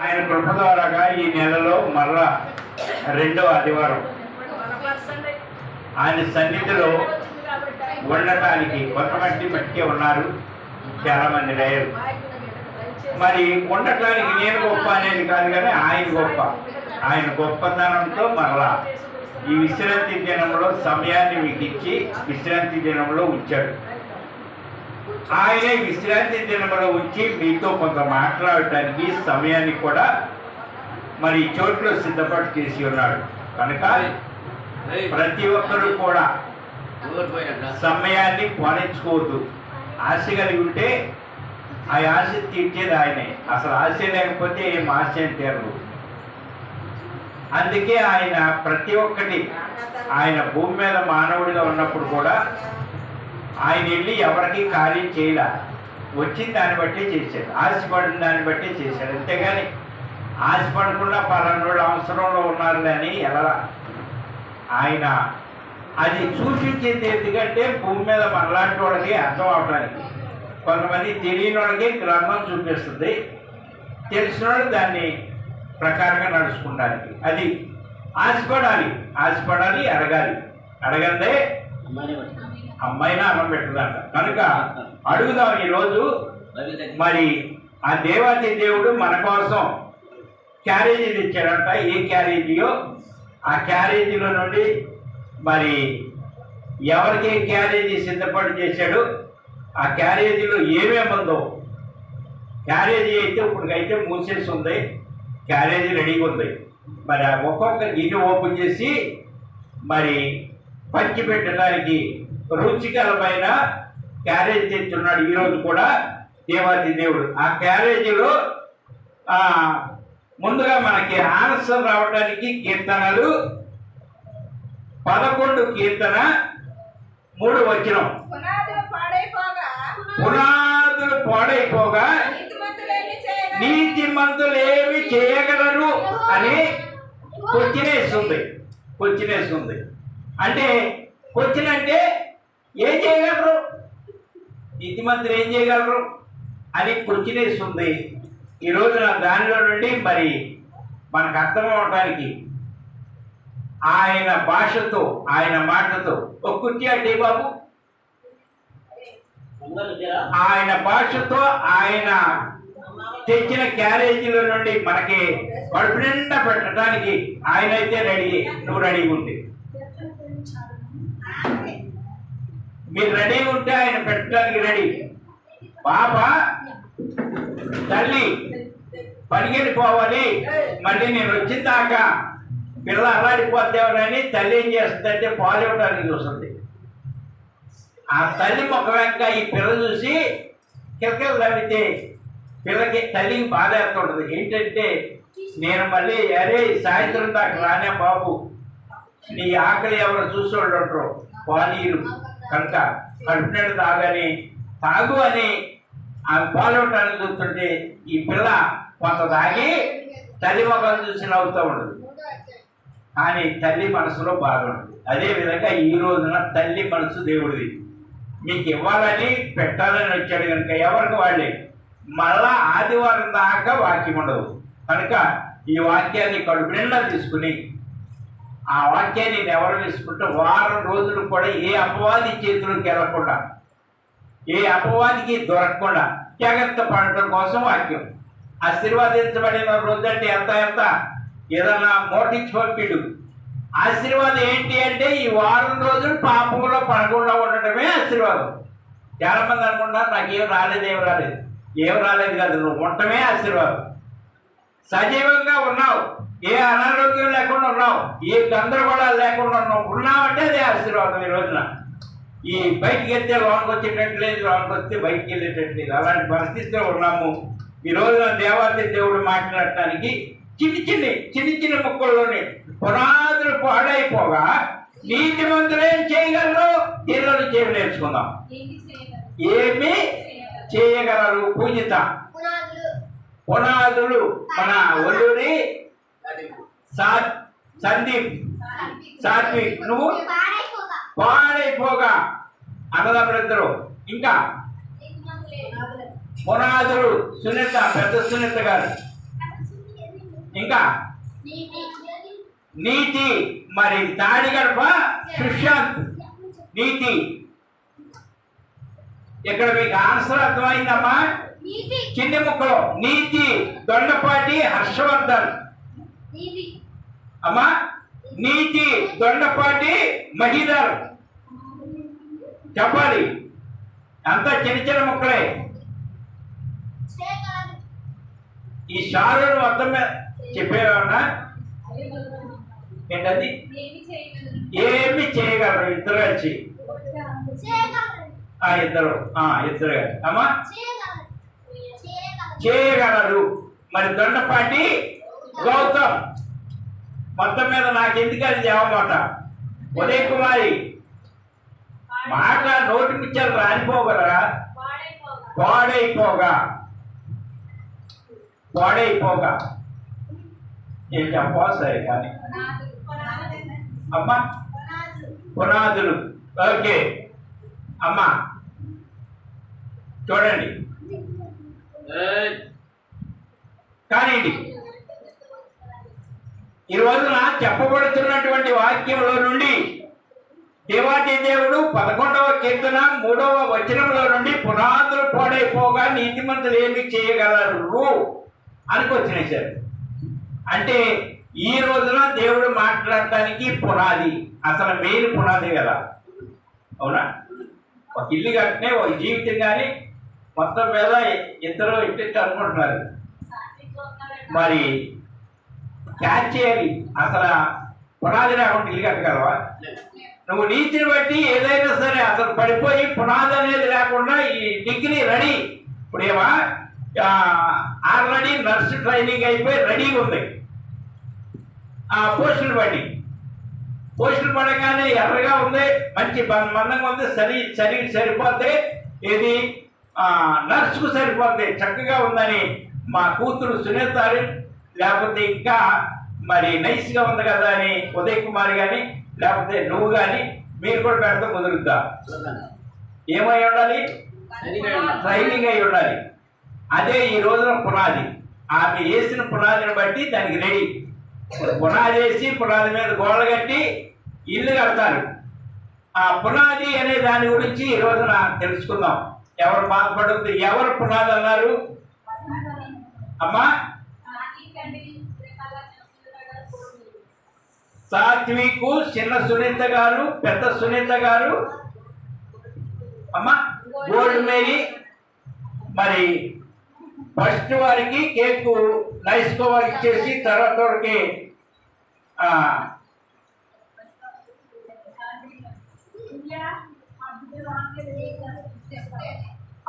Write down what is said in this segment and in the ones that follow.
ఆయన కృప ద్వారాగా ఈ నెలలో మరలా రెండవ ఆదివారం ఆయన సన్నిధిలో ఉండటానికి కొంతమంది మట్టికే ఉన్నారు, చాలా మంది లేరు. మరి ఉండటానికి నేను గొప్ప అనేది కాదు కానీ ఆయన గొప్ప. ఆయన గొప్పతనంతో మరలా ఈ విశ్రాంతి దినంలో సమయాన్ని మీకు ఇచ్చి విశ్రాంతి దినంలో ఉంచాడు. ఆయన విశ్రాంతి దినంలో ఉంచి మీతో కొంత మాట్లాడటానికి సమయాన్ని కూడా మరి చోట్లో సిద్ధపాటు చేసి ఉన్నాడు. కనుక ప్రతి ఒక్కరూ కూడా సమయాన్ని పాలించుకోవద్దు. ఆశ కలిగి ఉంటే ఆ ఆశ తీర్చేది ఆయనే. అసలు ఆశ లేకపోతే ఏం ఆశయం తీరదు. అందుకే ఆయన ప్రతి ఒక్కటి ఆయన భూమి మీద మానవుడిగా ఉన్నప్పుడు కూడా ఆయన వెళ్ళి ఎవరికి కార్యం చేయలే. వచ్చిన దాన్ని బట్టి చేశాడు, ఆశపడిన దాన్ని బట్టి చేశాడు. అంతేగాని ఆశపడకుండా పలానా వాళ్ళు అవసరంలో ఉన్నారు అని ఎలా ఆయన అది సూచించేది. ఎందుకంటే భూమి మీద మనలాంటి వాళ్ళకి అర్థం అవడానికి, కొంతమంది తెలియని వాళ్ళకి గ్రంథం చూపిస్తుంది, తెలిసిన వాళ్ళు దాన్ని ప్రకారంగా నడుచుకోవడానికి. అది ఆశపడాలి, అడగాలి. అడగందే అమ్మాయినా అన్నం పెట్టదంట. కనుక అడుగుదాం. ఈరోజు మరి ఆ దేవాతి దేవుడు మన కోసం క్యారేజీలు ఇచ్చాడంట. ఏ క్యారేజీయో ఆ క్యారేజీలో నుండి మరి ఎవరికి క్యారేజీ సిద్ధపాటు చేశాడు, ఆ క్యారేజీలో ఏమేమి ఉందో. క్యారేజీ అయితే ఇప్పటికైతే మూసేసి ఉంది, క్యారేజీ రెడీగా ఉంది. మరి ఆ ఒక్కొక్క గిన్నె ఓపెన్ చేసి మరి పంచి పెట్టడానికి రుచికరమైన క్యారేజీ తెచ్చున్నాడు ఈరోజు కూడా దేవాతి దేవుడు. ఆ క్యారేజీలో ముందుగా మనకి ఆన్సర్ రావడానికి కీర్తనలు 11 కీర్తన 3 వచనం. పునాదులు పాడైపోగా నీతిమంతులేమి చేయగలరు అని క్వశ్చనేస్తుంది. అంటే క్వశ్చన్ అంటే ఏం చేయగలరు, నీతిమంతులు ఏం చేయగలరు అని క్వశ్చనేస్తుంది. ఈరోజు నా దానిలో నుండి మరి మనకు అర్థం అవడానికి ఆయన భాషతో, ఆయన మాటతో ఒక కుర్చీ అంటే బాబు, ఆయన భాషతో ఆయన తెచ్చిన క్యారేజీల నుండి మనకి కడుపు నిండా పెట్టడానికి ఆయన అయితే రెడీ. నువ్వు రెడీగా ఉంటే, మీరు రెడీగా ఉంటే ఆయన పెట్టడానికి రెడీ. పాప తల్లి పరిగెత్తిపోవాలి, మళ్ళీ నేను వచ్చిన దాకా పిల్ల అల్లాడిపోతేవని తల్లి ఏం చేస్తుందంటే పాలు ఇవ్వడానికి చూస్తుంది. ఆ తల్లి ముఖ వెంక ఈ పిల్ల చూసి కిలకిలు తవ్వితే పిల్లకి తల్లికి బాధ ఏర్పడుతుంది. ఏంటంటే నేను మళ్ళీ అరే సాయంత్రం దాకా రానే బాబు, నీ ఆకలి ఎవరు చూసేవాళ్ళు ఉంటారు, పానీరు కనుక కడుపునట్టు తాగని తాగు అని ఆమె పాలు ఇవ్వడానికి చూస్తుంటే ఈ పిల్ల కొంత తాగి తల్లి ముఖం చూసి నవ్వుతూ ఉండదు. కానీ తల్లి మనసులో బాధ ఉంటుంది. అదేవిధంగా ఈ రోజున తల్లి మనసు దేవుడిది. మీకు ఇవ్వాలని పెట్టాలని వచ్చాడు కనుక ఎవరికి వాళ్ళే. మళ్ళా ఆదివారం దాకా వాక్యం ఉండదు. కనుక ఈ వాక్యాన్ని కడుపు నిండా తీసుకుని ఆ వాక్యాన్ని ఎవరు తీసుకుంటే వారం రోజులు కూడా ఏ అపవాది చేతులకు వెళ్ళకుండా, ఏ అపవాదికి దొరకకుండా జాగ్రత్త పడటం కోసం వాక్యం. ఆశీర్వాదించబడిన రోజు అంటే ఎంత ఏదన్నా మోటించి పంపిడు. ఆశీర్వాదం ఏంటి అంటే ఈ వారం రోజులు పాపంలో పడకుండా ఉండటమే ఆశీర్వాదం. చాలా మంది అనుకుంటారు నాకేం రాలేదు, ఏం రాలేదు కాదు, నువ్వు ఉండటమే ఆశీర్వాదం. సజీవంగా ఉన్నావు, ఏ అనారోగ్యం లేకుండా ఉన్నావు, ఏ గందరగోళాలు లేకుండా ఉన్నావంటే అదే ఆశీర్వాదం. ఈ రోజున ఈ బయటికి వెళ్తే లోనికి వచ్చేటట్లేదు, లోనికి వస్తే బయటికి వెళ్ళేటట్లేదు, అలాంటి పరిస్థితిలో ఉన్నాము. ఈ రోజున దేవాతి దేవుడు మాట్లాడటానికి చిన్ని ముక్కల్లోనే పునాదులు పాడైపోగా నీతిమంతులేం చేయగలరు, దీనిలో చేయ నేర్చుకుందాం. ఏమి చేయగలరు? పూజిత పునాదులు మన ఒల్లూరి సందీప్ సాత్విక్, నువ్వు పాడైపోగా అన్నదమ్ములిద్దరు. ఇంకా పునాదులు సునీత, పెద్ద సునీత గారు నీతి. మరి తాడి గడప సుశాంత్ నీతి. ఇక్కడ మీకు ఆన్సర్ అర్థమైందమ్మా. చిన్ని ముక్కలో నీతి దొండపాటి హర్షవర్ధన్ అమ్మా. నీతి దొండపాటి మహిధర్. చెప్పాలి, అంతా చిన్న చిన్న ముక్కలే. ఈ షారులు మొత్తం మీద చెప్పేవాడినా ఏంటది? ఏమి చేయగలరు ఇద్దరు కలిసి. ఇద్దరు ఇద్దరు అమ్మా చేయగలరు. మరి దొండపాటి గౌతమ్. మొత్తం మీద నాకు ఎందుకని చెప్పమాట ఉదయ్ కుమారి మాట నోటి ముచ్చాలు రానిపోగలరా? పాడైపోగా పాడైపోగా ఏం చెప్పాలి సరే కానీ అమ్మా పునాదులు. ఓకే అమ్మా చూడండి కానీ ఈ రోజున చెప్పబడుతున్నటువంటి వాక్యంలో నుండి దేవాది దేవుడు 11వ కీర్తన 3వ వచనంలో నుండి పునాదులు పాడైపోగా నీతిమంతులు ఏమి చేయగలరు అని వచ్చినేశారు. అంటే ఈ రోజున దేవుడు మాట్లాడటానికి పునాది, అసలు మెయిన్ పునాది కదా. అవునా? ఒక ఇల్లు కట్టినే ఒక జీవితం కానీ మొత్తం మీద ఇద్దరు ఇంటి అనుకుంటున్నారు. మరి క్యాచ్ చేయాలి. అసలు పునాది లేకుండా ఇల్లు కట్టగలవా? నువ్వు నీతిని బట్టి ఏదైనా సరే అసలు పడిపోయి పునాది అనేది లేకుండా ఈ డిగ్రీ రెడీ. ఇప్పుడేమా ఆల్రెడీ నర్సు ట్రైనింగ్ అయిపోయి రెడీగా ఉంది. పోస్టులు పడగానే ఎర్రగా ఉంది, మంచి మందంగా ఉంది, సరిపోతే ఇది నర్సుకు సరిపోతే చక్కగా ఉందని మా కూతురు సునీత లేకపోతే ఇంకా మరి నైస్గా ఉంది కదా అని ఉదయ్ కుమార్ కానీ లేకపోతే నువ్వు కానీ మీరు కూడా పెడతాం కుదురుద్దా? ఏమై ఉండాలి? ట్రైనింగ్ అయి ఉండాలి. అదే ఈ రోజున పునాది. ఆమె వేసిన పునాదిని బట్టి దానికి రెడీ. పునాది వేసి పునాది మీద గోడ కట్టి ఇల్లు కడతారు. ఆ పునాది అనే దాని గురించి ఈ రోజున తెలుసుకుందాం. ఎవరు బాధపడద్దు. ఎవరు పునాది అన్నారు అమ్మా? సాత్వికు, చిన్న సునీత గారు, పెద్ద సునీత గారు అమ్మా, గోల్డ్ మేరీ. మరి ఫస్ట్ వారికి కేక్ నైస్కో వారికి ఇచ్చేసి తర్వాత వారికి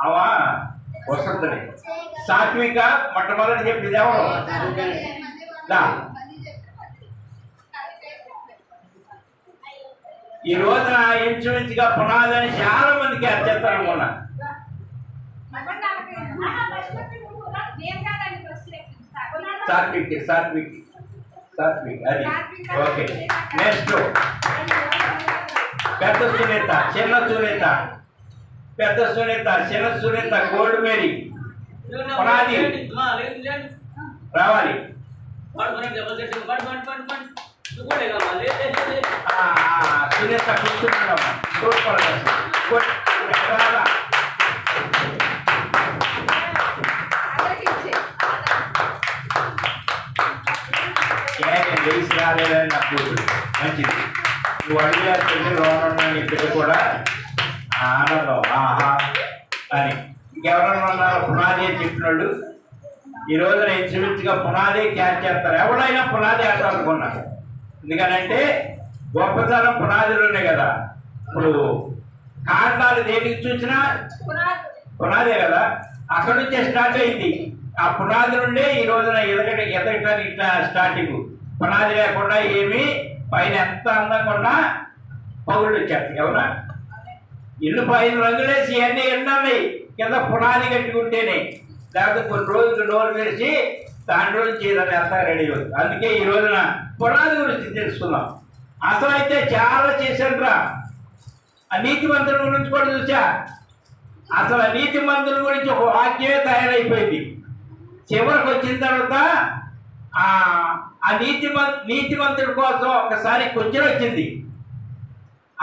అవా వస్తుంది. సాత్విక మొట్టమొదటి చెప్పింది ఎవరు? ఈ రోజున ఇంచుమించుగా పునాదని చాలా మందికి అర్థం అనుకున్నా. సాత్విక్ అది ఓకే. నెక్స్ట్ పెద్ద సునీత, చిన్న సునీత. పెద్ద సునీత, చిన్న సునీత, గోల్డ్ మేరీ. పునాది రావాలి. సునీత కూర్చున్నాడమ్మా. వేసి రాలేదని నా కూతురు మంచిది. నువ్వు అడిగిన లోన్ ఇక్కడ కూడా ఆనందం ఆహా అని. ఇంకెవరన్నా ఉన్నారో పునాది అని చెప్పినోళ్ళు ఈ రోజున ఇంచుమించుగా పునాది క్యాచ్ చేస్తారు. ఎవరైనా పునాది ఆడాలనుకున్నారు. ఎందుకనంటే గొప్పతనం పునాదిలోనే కదా. ఇప్పుడు కాండాలు దేనికి చూసినా పునాదే కదా. అక్కడి నుంచే స్టార్ట్ అయింది. ఆ పునాది నుండే ఈ రోజున ఎదగటానికి ఇట్లా స్టార్టింగ్. పునాది లేకుండా ఏమి పైన ఎంత అందంగా ఉన్నా పగుళ్ళు వచ్చాయి. ఎవరా ఇల్లు పైన రంగులేసి అన్నీ ఎన్నాయి కింద పునాది కట్టుకుంటేనే. లేకపోతే కొన్ని రోజులు నోరు వేసి దాంట్లో నుంచి అంతా రెడీ అవుతుంది. అందుకే ఈ రోజున పునాది గురించి తెలుసుకుందాం. అసలు అయితే చాలా చేశాను రా. ఆ నీతి మంత్రుల గురించి కూడా చూసా. అసలు ఆ నీతి మంత్రుల గురించి ఒక వాక్యమే తయారైపోయింది. చివరికి వచ్చిన తర్వాత ఆ నీతిమంతుడి కోసం ఒకసారి కొంచెం వచ్చింది.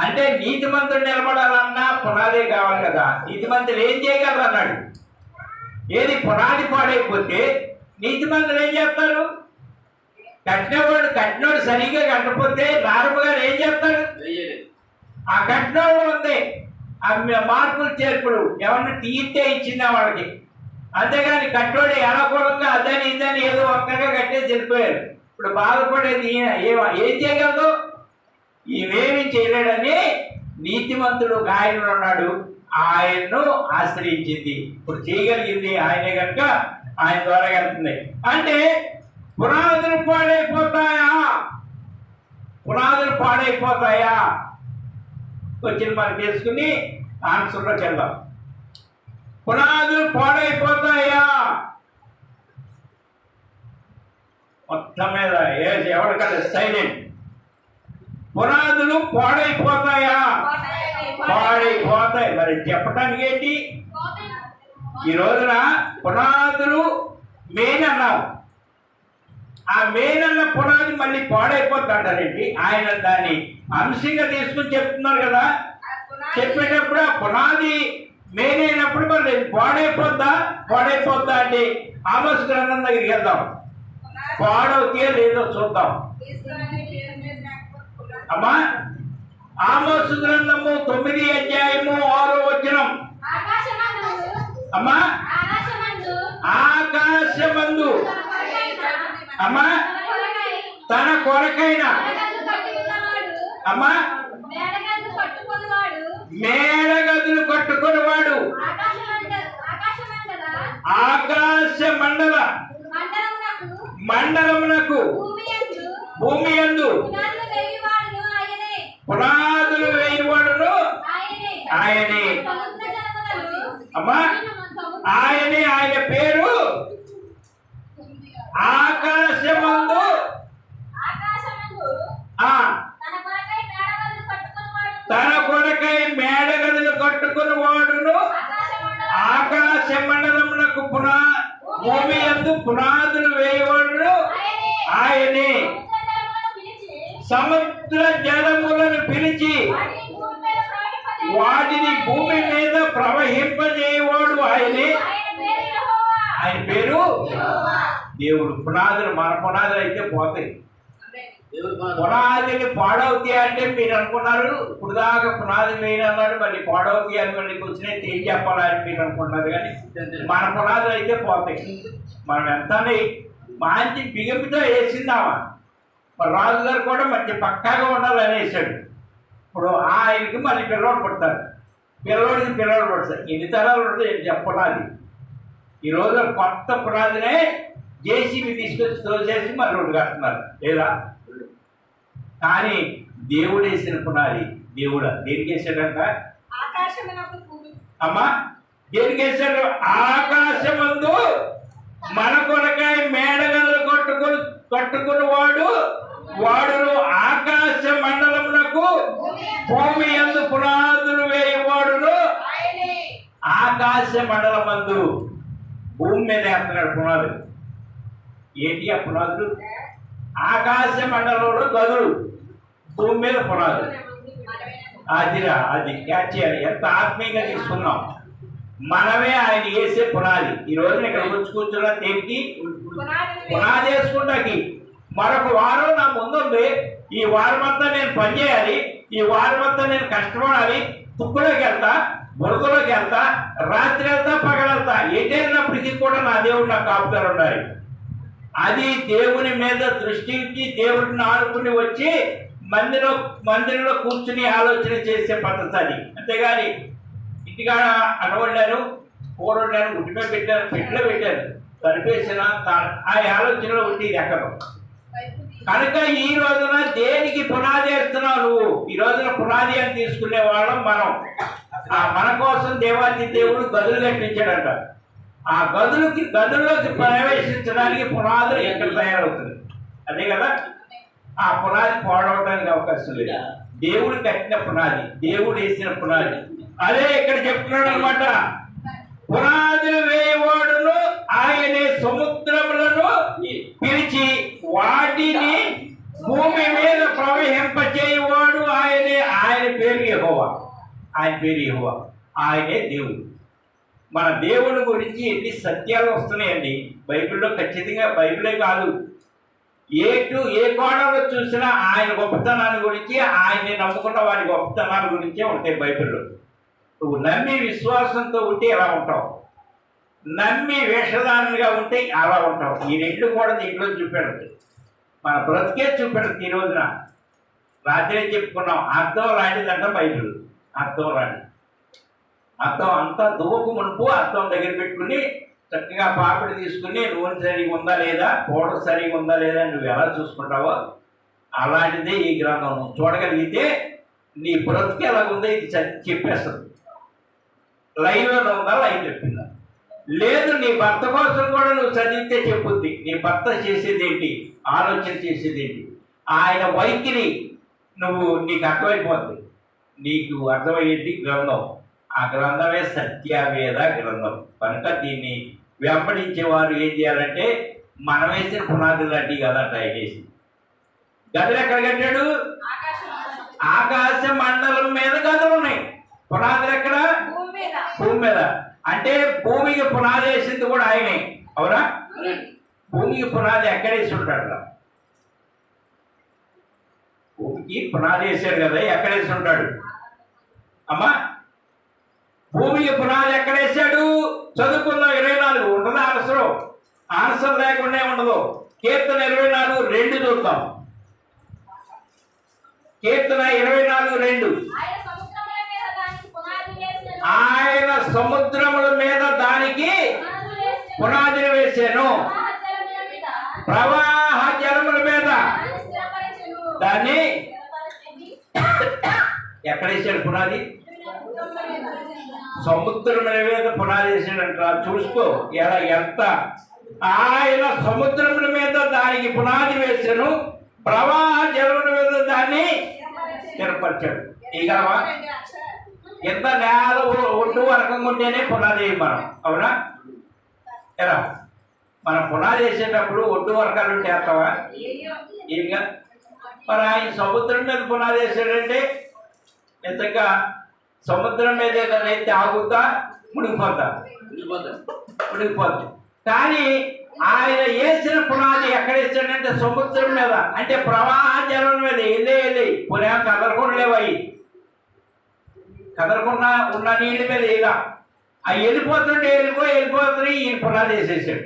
అంటే నీతిమంతుడు నిలబడాలన్నా పునాదే కావాలి కదా. నీతిమంతులు ఏం చేయగలరు అన్నాడు. ఏది పునాది పాడైపోతే నీతిమంతులు ఏం చేస్తారు? కట్టినోడు సరిగ్గా కట్టకపోతే నారమ్మ గారు ఏం చేస్తారు? ఆ కట్టినోడు ఉంది ఆ మార్పులు చేర్పులు ఏమన్నా తీస్తే ఇచ్చిందా వాళ్ళకి. అంతేగాని కట్టోడు అనుకూలంగా అదని ఇదని ఏదో ఒక్కగా కట్టేసి వెళ్ళిపోయారు. ఇప్పుడు బాధపడేది ఏం చేయగలదు? ఇవేమి చేయలేడని నీతిమంతుడు ఆయన ఉన్నాడు. ఆయన్ను ఆశ్రయించింది. ఇప్పుడు చేయగలిగింది ఆయనే కనుక ఆయన ద్వారా వెళ్తుంది. అంటే పునాదులు పాడైపోతాయా? పునాదులు పాడైపోతాయా? వచ్చిన మనం చేసుకుని ఆన్సర్లోకి వెళ్దాం. పునాదులు పాడైపోతాయా? మొత్తం మీద ఎవరికైనా సైలెంట్. పునాదులు పాడైపోతాయా? పాడైపోతాయి. మరి చెప్పడానికి ఏంటి? ఈ రోజున పునాదులు మెయిన్ అన్నావు. ఆ మెయిన్ అన్న పునాది మళ్ళీ పాడైపోతాడండి. ఆయన దాన్ని అంశంగా తీసుకుని చెప్తున్నారు కదా. చెప్పేటప్పుడు ఆ పునాది మెయిన్ అయినప్పుడు మరి పాడైపోద్దా అంటే ఆమోస్ గ్రంథం దగ్గరికి వెళ్దాం. పాడవుతే లేదో చూద్దాం అమ్మా. ఆమోస్ గ్రంథము 9వ అధ్యాయము 6వ వచనం. అమ్మా ఆకాశమందు అమ్మా తన కొరకైన అమ్మా మేడగదులు కట్టుకునేవాడు ఆకాశ మండలమునకు భూమి యందు పునాదులు వేయువాడును ఆయనే. అమ్మా ఆయనే. ఆయన పేరు ఆకాశమందు తన కొరకై మేడగదులు కట్టుకుని వాడును ఆకాశ మండలమునకు భూమి యందు పునాదులు వేయవాడును ఆయనే. సముద్ర జలములను పిలిచి వాటిని భూమి మీద ప్రవహింపజేయవాడు ఆయనే. ఆయన పేరు దేవుడు. పునాదులు మన పునాదులు అయితే పోతాయి. పునాదిని పాడవుతాయి అంటే మీరు అనుకున్నారు ఇప్పుడు దాకా పునాది వేయని అన్నాడు, మళ్ళీ పాడవుతాయి అని మళ్ళీ వచ్చినాయి ఏం చెప్పాలని మీరు అనుకుంటున్నారు. కానీ మన పునాదులు అయితే పోతాయి. మనం ఎంత మంచి బిగింపుతో వేసిందామా. మరి రాజుగారు కూడా మంచి పక్కాగా ఉండాలని వేసాడు. ఇప్పుడు ఆయనకి మళ్ళీ పిల్లవాడు పుడతారు. పిల్లవాడు పడతారు. ఎన్ని తరాలు ఉంటాయి చెప్పనాది. ఈ రోజు కొత్త పునాదినే జేసీబీ తీసుకొచ్చి తోసేసి మళ్ళీ రోడ్డు కడుతున్నారు లేదా. కానీ దేవుడు వేసిన పునాది. దేవుడు దేనికి వేసాడంట? అమ్మా దేనికి వేసాడు? ఆకాశమందు మన కొరకాయ మేడగదులు కట్టుకుని వాడును ఆకాశ మండలమునకు భూమి యందు పునాదులు వేయవాడును. ఆకాశ మండలమందు భూమి మీద వేస్తున్నాడు పునాదులు. ఏంటి ఆ పునాదులు? ఆకాశ మండలంలో గదులు, భూమి మీద పునాదులు. అది క్యాచ్ చేయాలి. ఎంత ఆత్మీయంగా తీసుకున్నాం. మనమే ఆయన వేసే పునాది. ఈ రోజున ఇక్కడ వచ్చి కూర్చున్న దేనికి? పునాది వేసుకుంటాకి. మరొక వారం నా ముందుంది. ఈ వారం అంతా నేను పనిచేయాలి. ఈ వారం అంతా నేను కష్టపడాలి. తుక్కులోకి వెళ్తా, బురదలోకి వెళ్తా, రాత్రి వెళ్తా, పగలెళ్తా. ఎటైనప్పటికీ కూడా నా దేవుడు నాకు కాపుతారు ఉండాలి. అది దేవుని మీద దృష్టించి దేవుడిని ఆనుకుని వచ్చి మందిరంలో కూర్చుని ఆలోచన చేసే పద్ధతి అది. అంతేగాని ఇంటికాడ అన్నవండాను, కూర వండాను, ఉట్టిమే పెట్టాను, పెట్టిలో పెట్టాను, సరిపేసిన ఆ ఆలోచనలో ఉండి ఎక్కడం. కనుక ఈ రోజున దేనికి పునాది వేస్తున్నావు నువ్వు? ఈ రోజున పునాది అని తీసుకునే వాళ్ళం మనం. మన కోసం దేవాది దేవుడు గదులు కట్టించాడంట. ఆ గదుల్లోకి ప్రవేశించడానికి పునాదులు ఎక్కడ తయారవుతుంది? అదే కదా. ఆ పునాది పాడవడానికి అవకాశం లేదు. దేవుడు కట్టిన పునాది, దేవుడు వేసిన పునాది. అదే ఇక్కడ చెప్తున్నాడు అనమాట. పునాదులు వేయవాడును ఆయనే సముద్రములను పిలిచి వాటిని భూమి మీద ప్రవహింపచేయువాడు ఆయనే. ఆయన పేరు యెహోవా. ఆయన పేరు యెహోవా. ఆయనే దేవుడు. మన దేవుని గురించి ఎన్ని సత్యాలు వస్తున్నాయండి బైబిల్లో. ఖచ్చితంగా బైబిలే కాదు, ఏ కోణంలో చూసినా ఆయన గొప్పతనాన్ని గురించి, ఆయన్ని నమ్ముకున్న వారి గొప్పతనాల గురించే ఉంటాయి బైబిల్లో. నువ్వు నమ్మి విశ్వాసంతో ఉంటే ఎలా ఉంటావు, నమ్మి వేషధారణగా ఉంటే అలా ఉంటావు. ఈ రెండు కూడా దీంట్లో చూపెడుతుంది. మన బ్రతికే చూపెడుతుంది. ఈ రోజున రాత్రి చెప్పుకున్నాం, అర్థం లాంటిదంట బైబిల్. అర్థం లాంటిది. అర్థం అంతా దువ్వకు మునుపు అర్థం దగ్గర పెట్టుకుని చక్కగా పాపిడి తీసుకుని నూనె సరిగా ఉందా లేదా, పౌడర్ సరిగా ఉందా లేదా నువ్వు ఎలా చూసుకుంటావో అలాంటిదే ఈ గ్రంథం. నువ్వు చూడగలిగితే నీ బ్రతుకు ఎలాగుందో ఇది చెప్పేస్తుంది. లైవ్లో ఉందా, లైవ్ చెప్పిందా. లేదు, నీ భర్త కోసం కూడా నువ్వు చదివితే చెప్పుద్ది. నీ భర్త చేసేది ఏంటి, ఆలోచన చేసేది ఏంటి, ఆయన వైఖరి నీకు అర్థమైపోద్ది. నీకు అర్థమయ్యేది గ్రంథం. ఆ గ్రంథమే సత్యవేద గ్రంథం. కనుక దీన్ని వెంబడించే వారు ఏం చేయాలంటే, మనం వేసిన పునాదులు లాంటివి కదంట. ఆయన వేసి గదులు ఎక్కడ కట్టాడు? ఆకాశ మండలం మీద గదులు ఉన్నాయి. పునాదులు ఎక్కడ? భూమి మీద. అంటే భూమికి పునాది వేసింది కూడా ఆయనే. అవునా? భూమికి పునాది ఎక్కడేసి ఉంటాడు? భూమికి పునాది వేసాడు కదా, ఎక్కడేసి ఉంటాడు అమ్మా? భూమికి పునాది ఎక్కడేసాడు? చదువుకుందాం. 24 ఉండదు ఆన్సర్. ఆన్సర్ లేకుండా ఉండదు. కీర్తన 24:2 చూద్దాం. కీర్తన 24:2. ఆయన సముద్రముల మీద దానికి పునాదిని వేసాను, ప్రవాహ జలముల మీద దాన్ని ఎక్కడేసాడు పునాది? సముద్రం మీద పునాది వేసాడంట. చూసుకో ఎలా ఎంత. ఆయన సముద్రముల మీద దానికి పునాది వేసాను, ప్రవాహ జలముల మీద దాన్ని స్థిరపరిచాడు. ఇగలవా? ఎంత నేల ఒడ్డు వరకంగా ఉంటేనే పునాది వేయం మనం. అవునా? ఎలా మనం పునాది వేసేటప్పుడు ఒడ్డు వరకాలు ఉంటే వేస్తావా? ఇంకా మరి ఆయన సముద్రం మీద పునాది వేసాడంటే నిజంగా సముద్రం మీద ఏదైతే ఆగుతా మునిగిపోద్దా? మునిగిపోద్ది. కానీ ఆయన వేసిన పునాది ఎక్కడ వేసాడంటే సముద్రం మీద. అంటే ప్రవాహ జలం మీద వెళ్ళి పునా కదలకుండా లేవయి, కదలకుండా ఉన్న నీళ్ళ మీద ఇలా అవి వెళ్ళిపోతుంటే ఈయన పునాది వేసేసాడు.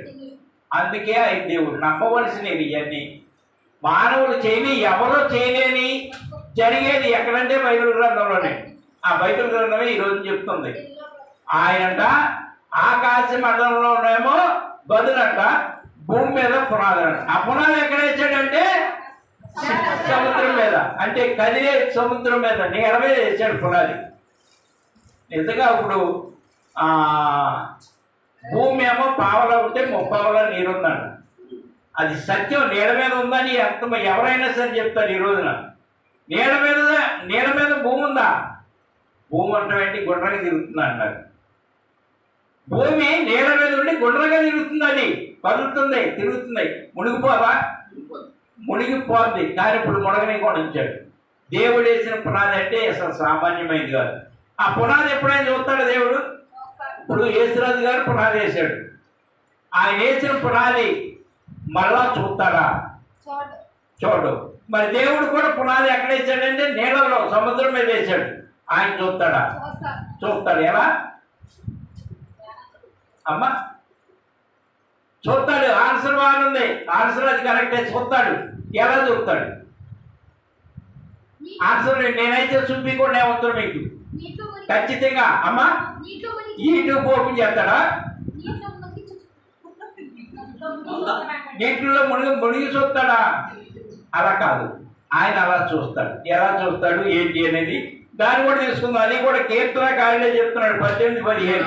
అందుకే ఆయన దేవుడు. నమ్మవలసినవి ఇవన్నీ మానవులు చేయని, ఎవరో చేయలేని జరిగేది ఎక్కడంటే బైబిల్ గ్రంథంలోనే. ఆ బైబిల్ గ్రంథమే ఈరోజు చెప్తుంది. ఆయనంట ఆకాశ మండలంలోనేమో గదులంట, భూమి మీద పునాదులంట. ఆ పునాది ఎక్కడ వేసాడంటే సముద్రం మీద. అంటే కదిలే సముద్రం మీద నీళ్ళ మీద వేసాడు పునాది. నిజంగా ఇప్పుడు భూమి ఏమో పావలా ఉంటే ముప్పావలా నీరుందంట. అది సత్యం. నీళ్ళ మీద ఉందని అర్థం ఎవరైనా సరే చెప్తారు ఈ రోజున. నీళ్ళ మీద భూమి ఉందా? భూమి అంటే గుండ్రగా తిరుగుతుంది అన్నారు. భూమి నీళ్ళ మీద ఉండి గుండ్రగా తిరుగుతుంది. అది కదులుతుంది, తిరుగుతుంది. మునిగిపోదా? మునిగిపోద్ది. కానీ ఇప్పుడు మునగనీయకుండా ఉంచాడు. దేవుడు వేసిన పునాది అంటే అసలు సామాన్యమైంది కాదు. ఆ పునాది ఎప్పుడైనా చూస్తాడు దేవుడు? ఇప్పుడు యేసురాజు గారు పునాది వేశాడు. ఆయన వేసిన పునాది మళ్ళా చూస్తాడా? చూడు. మరి దేవుడు కూడా పునాది ఎక్కడ వేసాడంటే నీళ్ళలో సముద్రం మీద వేసాడు. ఆయన చూస్తాడా? చూస్తాడు. ఎలా అమ్మా? చూస్తాడు. ఆన్సర్ బాగుంది. ఆన్సర్ అది కరెక్టే. చూస్తాడు. ఎలా చూస్తాడు? ఆన్సర్ నేనైతే చూపించకుండా ఏమవుతాడు మీకు ఖచ్చితంగా. అమ్మా యూట్యూబ్ ఓపెన్ చేస్తాడా? నీటిలో మునిగి చూస్తాడా? అలా కాదు. ఆయన అలా చూస్తాడు. ఎలా చూస్తాడు ఏంటి అనేది దాన్ని కూడా తీసుకుందాం. అది కూడా కీర్తన కాయలే చెప్తున్నాడు 18-15.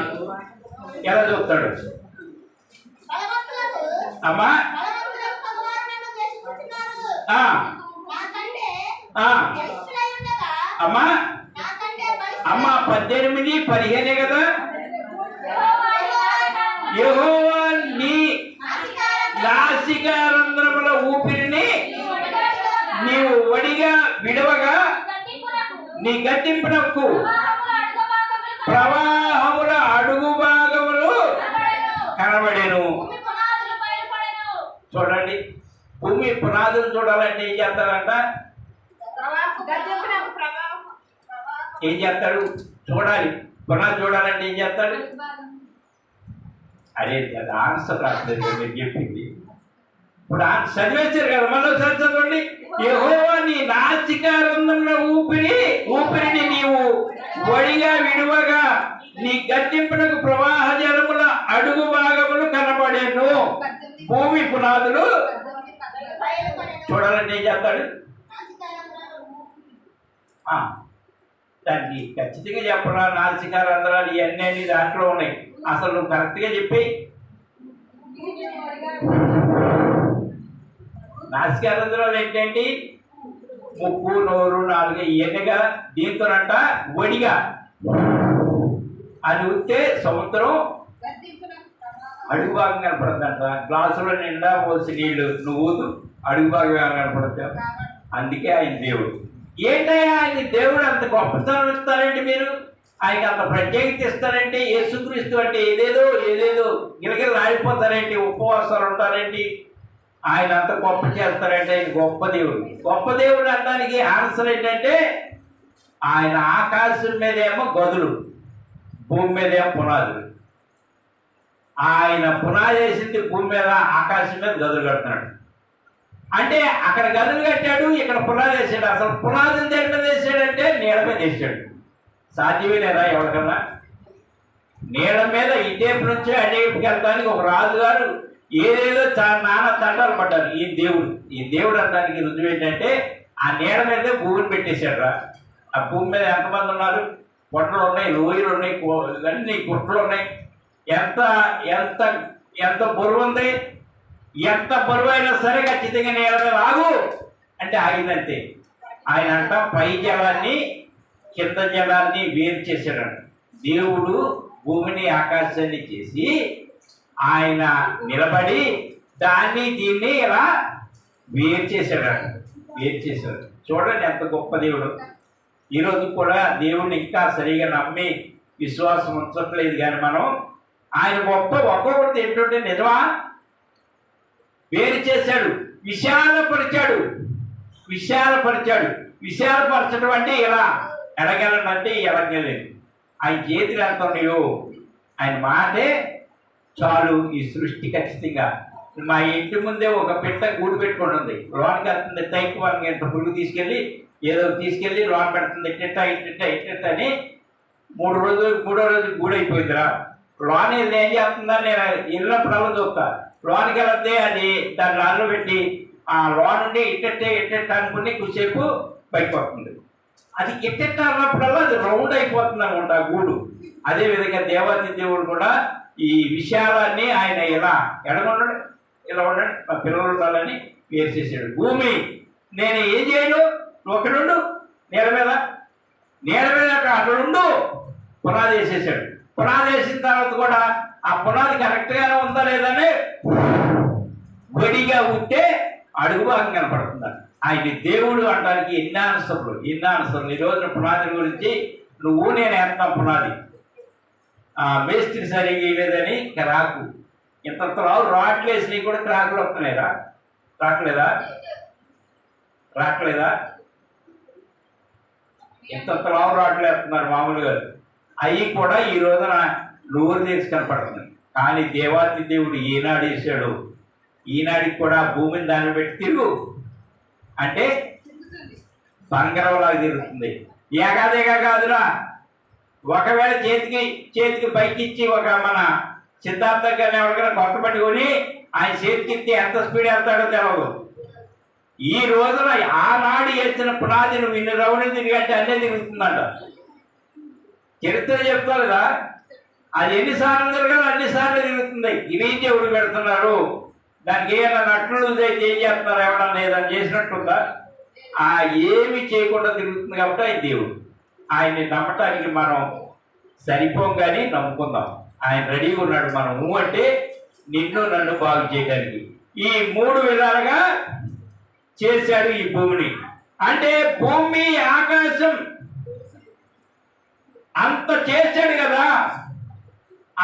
ఎలా చూస్తాడు అమ్మా? అమ్మా అమ్మా 18-15 కదా. యెహోవా నీ నాసికా రంధ్రముల ఊపిరిని నీ గద్దింపునకు ప్రవాహముల అడుగు భాగములు కనబడేను. చూడండి, భూమి పునాదులు చూడాలంటే ఏం చేస్తాడంట? ఏం చేస్తాడు? చూడాలి. పునాది చూడాలంటే ఏం చేస్తాడు? అదే అది ఆన్సర్ రాలేదు మీరు చెప్పింది. ఇప్పుడు చదివేశారు కదా, మళ్ళీ ఒకసారి చదవండి. యెహోవా నీ నాసికారంధంలో ఊపిరిని నీవు వడిగా విడువగా నీ గద్దింపునకు ప్రవాహ జలముల అడుగు భాగములు కనబడేను. భూమి పునాదులు చూడాలంటే ఏం చేస్తాడు? దానికి ఖచ్చితంగా చెప్పరా? నాసికారంధ్రాలు ఇవన్నీ దాంట్లో ఉన్నాయి. అసలు నువ్వు కరెక్ట్గా చెప్పి. నాసికారంధ్రాలు ఏంటంటే ముక్కు, నోరు, నాలుగు ఇవన్నీగా. దీంతోనంట వడిగా అది ఉంటే సముద్రం అడుగు భాగం కనపడుతుందంట. గ్లాసులో నిండా పోసి నీళ్లు నువ్వు అడుగు భాగం కనపడతావు. అందుకే ఆయన దేవుడు. ఏంటయ్యా ఆయన దేవుడు అంత గొప్పతనం ఇస్తారంటే మీరు? ఆయనకి అంత ప్రత్యేకత ఇస్తారంటే? యేసుక్రీస్తు అంటే ఏదేదో గిలగిల ఆడిపోతారేంటి? ఉపవాసాలు ఉంటారేంటి? ఆయన అంత గొప్ప చేస్తారంటే ఆయన గొప్ప దేవుడు. గొప్ప దేవుడు అనడానికి ఆన్సర్ ఏంటంటే ఆయన ఆకాశం మీద ఏమో గదులు, భూమి మీద ఏమో పునాదులు. ఆయన పునాది వేసింది భూమి మీద, ఆకాశం మీద గదులు కడుతున్నాడు. అంటే అక్కడ గదులు కట్టాడు, ఇక్కడ పునాది వేసాడు. అసలు పునాదులు దేని మీద వేసాడంటే నీళ్ళ మీద వేసాడు. సాధ్యమే లేదా ఎవరికన్నా? నీళ్ళ మీద ఇటేపు నుంచి అటేపుకి వెళ్ళడానికి ఒక రాజుగారు ఏదేదో నాన్న తండాలు పడ్డారు. ఈ దేవుడు అనడానికి రుజువు ఏంటంటే ఆ నీళ్ళ మీదే భూమిని పెట్టేశాడు రా. ఆ భూమి మీద ఎంతమంది ఉన్నారు? కొండలు ఉన్నాయి, లోయలు ఉన్నాయి, అన్ని గుట్టలు ఉన్నాయి. ఎంత ఎంత ఎంత బరువు ఉంది? ఎంత బరువు అయినా సరే ఖచ్చితంగా నీళ్ళ మీద ఆగు అంటే ఆగిందంతే. ఆయన అంట పై జలాన్ని కింద జలాన్ని వేరు చేశాడంట. దేవుడు భూమిని ఆకాశాన్ని చేసి ఆయన నిలబడి దీన్ని ఇలా వేరు చేశాడంట. వేరు చేశాడు. చూడండి ఎంత గొప్ప దేవుడు. ఈరోజు కూడా దేవుడిని ఇంకా సరిగా నమ్మి విశ్వాసం ఉంచట్లేదు. కానీ మనం ఆయన గొప్ప ఒక్కొక్కటి ఏంటంటే నిజమా? వేరు చేశాడు, విశాలపరచడం అంటే ఇలా ఎడగలంటే ఎడగలేదు. ఆయన చేతులు ఎంత ఉన్నాయో, ఆయన మాటే చాలు ఈ సృష్టి. ఖచ్చితంగా మా ఇంటి ముందే ఒక పెట్ట గూడు పెట్టుకొని ఉంది. లోనికి వెళ్తుంది టైప్ వాళ్ళకి ఎంత పురుగు తీసుకెళ్ళి లోన్ పెడుతుంది. ఇట్ట అని మూడో రోజు గూడైపోయిందిరా. లోన్ ఏం చేస్తుందని నేను వెళ్ళినప్పుడల్లా చూస్తా. లోనికి వెళ్తే అది దాని లాన్లో పెట్టి ఆ లోన్ నుండి ఇట్ట అనుకుని కొద్దిసేపు బయటకు వస్తుంది. అది ఇట్ట అన్నప్పుడల్లా అది రౌండ్ అయిపోతుంది అనమాట ఆ గూడు. అదేవిధంగా దేవాతి దేవుడు కూడా ఈ విషయాలన్నీ ఆయన ఇలా ఎడగొండండి, ఇలా ఉండండి, మా పిల్లలు ఉండాలని వేరు చేశాడు. భూమి నేను ఏం చేయను, నువ్వు ఒకడుండు, నీళ్ళ మీద అక్కడుండు పునాది వేసేసాడు. పునాది వేసిన తర్వాత కూడా ఆ పునాది కరెక్ట్గానే ఉందా లేదని వడిగా ఉంటే అడుగు భాగం కనపడుతుంది. ఆయన దేవుడు అనడానికి ఎన్ని ఆన్సర్లు. ఈ రోజున పునాది గురించి నువ్వు నేను వేస్తాం పునాది, మేస్త్రి సరిగ్గా వేయలేదని క్రాకు. ఇంతలో రాట్లు వేసినవి కూడా క్రాకులు వస్తున్నాయిరా. రాట్లేదా? ఇంతలో రాట్లు వేస్తున్నారు మామూలుగా. అవి కూడా ఈ రోజున నూరు తీసి కనపడుతున్నాయి. కానీ దేవాతి దేవుడు ఈనాడు వేసాడు. ఈనాడికి కూడా భూమిని దాన్ని పెట్టి తిరుగు అంటే బంగారంలాగా తిరుగుతుంది. ఏకాదేగా కాదురా. ఒకవేళ చేతికి పైకిచ్చి ఒక మన సిద్ధార్థ గారిని ఎవరికైనా కొత్త పట్టుకొని ఆయన చేతికిత్తి ఎంత స్పీడ్ వెళ్తాడో తెలియదు. ఈ రోజున ఆనాడు వేసిన పునాది నువ్వు ఇన్ని రౌండ్లు తిరిగంటే అన్నీ తిరుగుతుందంట. చరిత్ర చెప్తా కదా, అది ఎన్నిసార్లు తిరగాలి అన్నిసార్లు తిరుగుతుంది. ఇవి దేవుడు పెడుతున్నారు. దానికి ఏమైనా నట్లు అయితే ఏం చేస్తున్నారు? ఎవరన్నా లేదని చేసినట్టుందా? ఏమి చేయకుండా తిరుగుతుంది కాబట్టి ఆయన దేవుడు. ఆయన్ని నమ్మటానికి మనం సరిపోం కానీ నమ్ముకుందాం. ఆయన రెడీగా ఉన్నాడు. మనం అంటే నిన్ను నన్ను బాగు చేయడానికి ఈ 3 విధాలుగా చేశాడు ఈ భూమిని. అంటే భూమి, ఆకాశం అంత చేశాడు కదా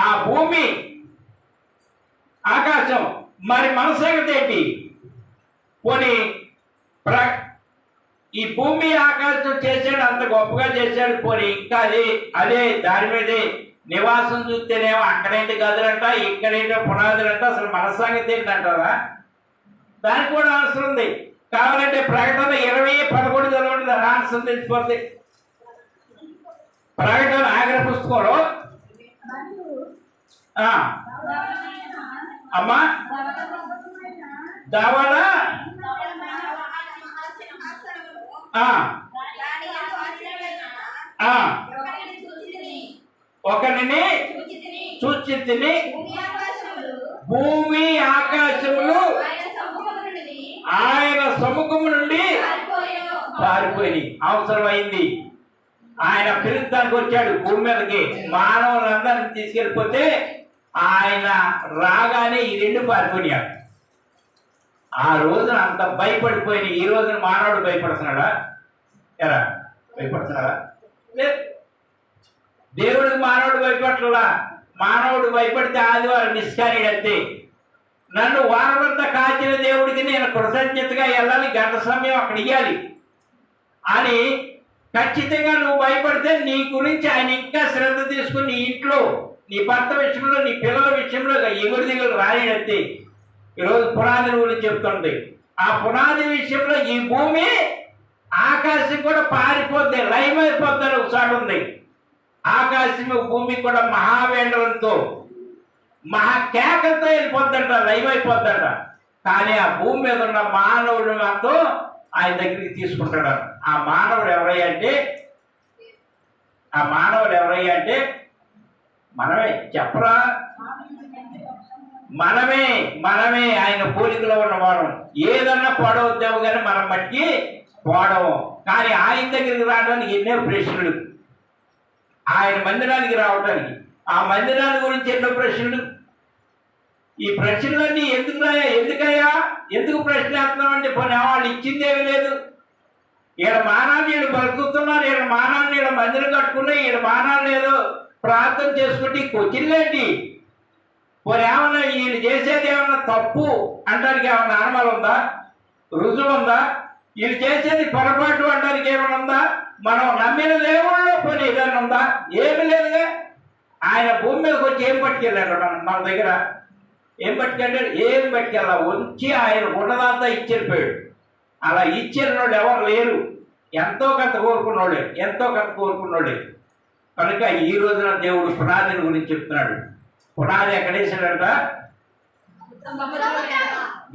ఆ భూమి ఆకాశం, మరి మన సంగతి ఏంటి? పోనీ ఈ భూమి ఆకాశం చేశాడు, అంత గొప్పగా చేశాడు, పోనీ ఇంకా అదే దాని మీదే నివాసం చూస్తేనేమో అక్కడేంటి గదులంట, ఇక్కడేంటో పునాదులంట, అసలు మన సంగతి ఏంటంటారా? దానికి కూడా ఆన్సర్ ఉంది. కావాలంటే ప్రకటన 20:11 చదవండి, దాని ఆన్సర్ తెలిసిపోతుంది. ప్రకటన ఆగ్రహ పుస్తకంలో అమ్మా దవడ ఒకరిని చూచితిని, భూమి ఆకాశములు ఆయన సముఖము నుండి పారిపోయి. అవసరమైంది, ఆయన పిలుస్తానికి వచ్చాడు భూమి మీదకి, మానవులందరినీ తీసుకెళ్ళిపోతే ఆయన రాగానే ఈ రెండు పారిపోయాడు. ఆ రోజున అంత భయపడిపోయిన ఈ రోజున మానవుడు భయపడుతున్నాడా? ఎరా భయపడుతున్నాడా? లేదు. దేవుడికి మానవుడు భయపడలా. మానవుడు భయపడితే ఆదివారం నిష్కార్యుడంతే. నన్ను వారమంతా కాచిన దేవుడికి నేను కృతజ్ఞతగా వెళ్ళాలి, గంట సమయం అక్కడ ఇవ్వాలి అని ఖచ్చితంగా నువ్వు భయపడితే నీ గురించి ఆయన ఇంకా శ్రద్ధ తీసుకుని నీ ఇంట్లో, నీ భర్త విషయంలో, నీ పిల్లల విషయంలో ఎగురు దిగులు రానిడంతే. ఈరోజు పునాది గురించి చెప్తుంది. ఆ పునాది విషయంలో ఈ భూమి ఆకాశం కూడా పారిపోద్ది, లయమైపోద్దని ఒకసారి ఉంది. ఆకాశం భూమి కూడా మహావేండంతో మహాకేకలతో వెళ్ళిపోద్దంట, లయమైపోద్దంట. కానీ ఆ భూమి మీద ఉన్న మానవుడు మాత్రం ఆయన దగ్గరికి తీసుకుంటాడు. ఆ మానవుడు ఎవరయ్యా అంటే మనమే. చెప్పరా? మనమే ఆయన పోలికలో ఉన్నవాడు. ఏదన్నా పాడవద్దాము కానీ మనం మట్టికి పోవడము. కానీ ఆయన దగ్గరికి రావడానికి ఎన్నో ప్రశ్నలు, ఆయన మందిరానికి రావడానికి, ఆ మందిరాన్ని గురించి ఎన్నో ప్రశ్నలు. ఈ ప్రశ్నలన్నీ ఎందుకు ప్రశ్న వేస్తున్నామంటే పోనీ వాళ్ళు ఇచ్చిందేమీ లేదు. ఈడ మానాన్ని వీళ్ళు బతుకుతున్నారు, ఈడ మానాన్ని ఈడ మందిరం కట్టుకున్నా, ఈడ మానాన్ని ఏదో ప్రార్థన చేసుకుంటే కొచ్చిల్లేంటి? పోనీ ఏమన్నా వీళ్ళు చేసేది ఏమన్నా తప్పు అంటానికి ఏమన్నా ఆనమాలు ఉందా? రుజువు ఉందా? వీళ్ళు చేసేది పొరపాటు అంటానికి ఏమైనా ఉందా? మనం నమ్మిన దేవుళ్ళు పోనీ ఏదైనా ఉందా? ఏమి లేదుగా. ఆయన భూమి మీదకి వచ్చి ఏం పట్టుకెళ్ళాడు? మన దగ్గర ఏం పట్టుకెళ్ళాడు? ఏం పట్టుకెళ్ళా వచ్చి ఆయన ఉన్నదంతా ఇచ్చెళ్ళిపోయాడు. అలా ఇచ్చిన వాళ్ళు ఎవరు లేరు. ఎంతో కొంత కోరుకున్నోడే. కనుక ఈ రోజున దేవుడు పునాదిని గురించి చెప్తున్నాడు. పునాది ఎక్కడ వేసాడంట?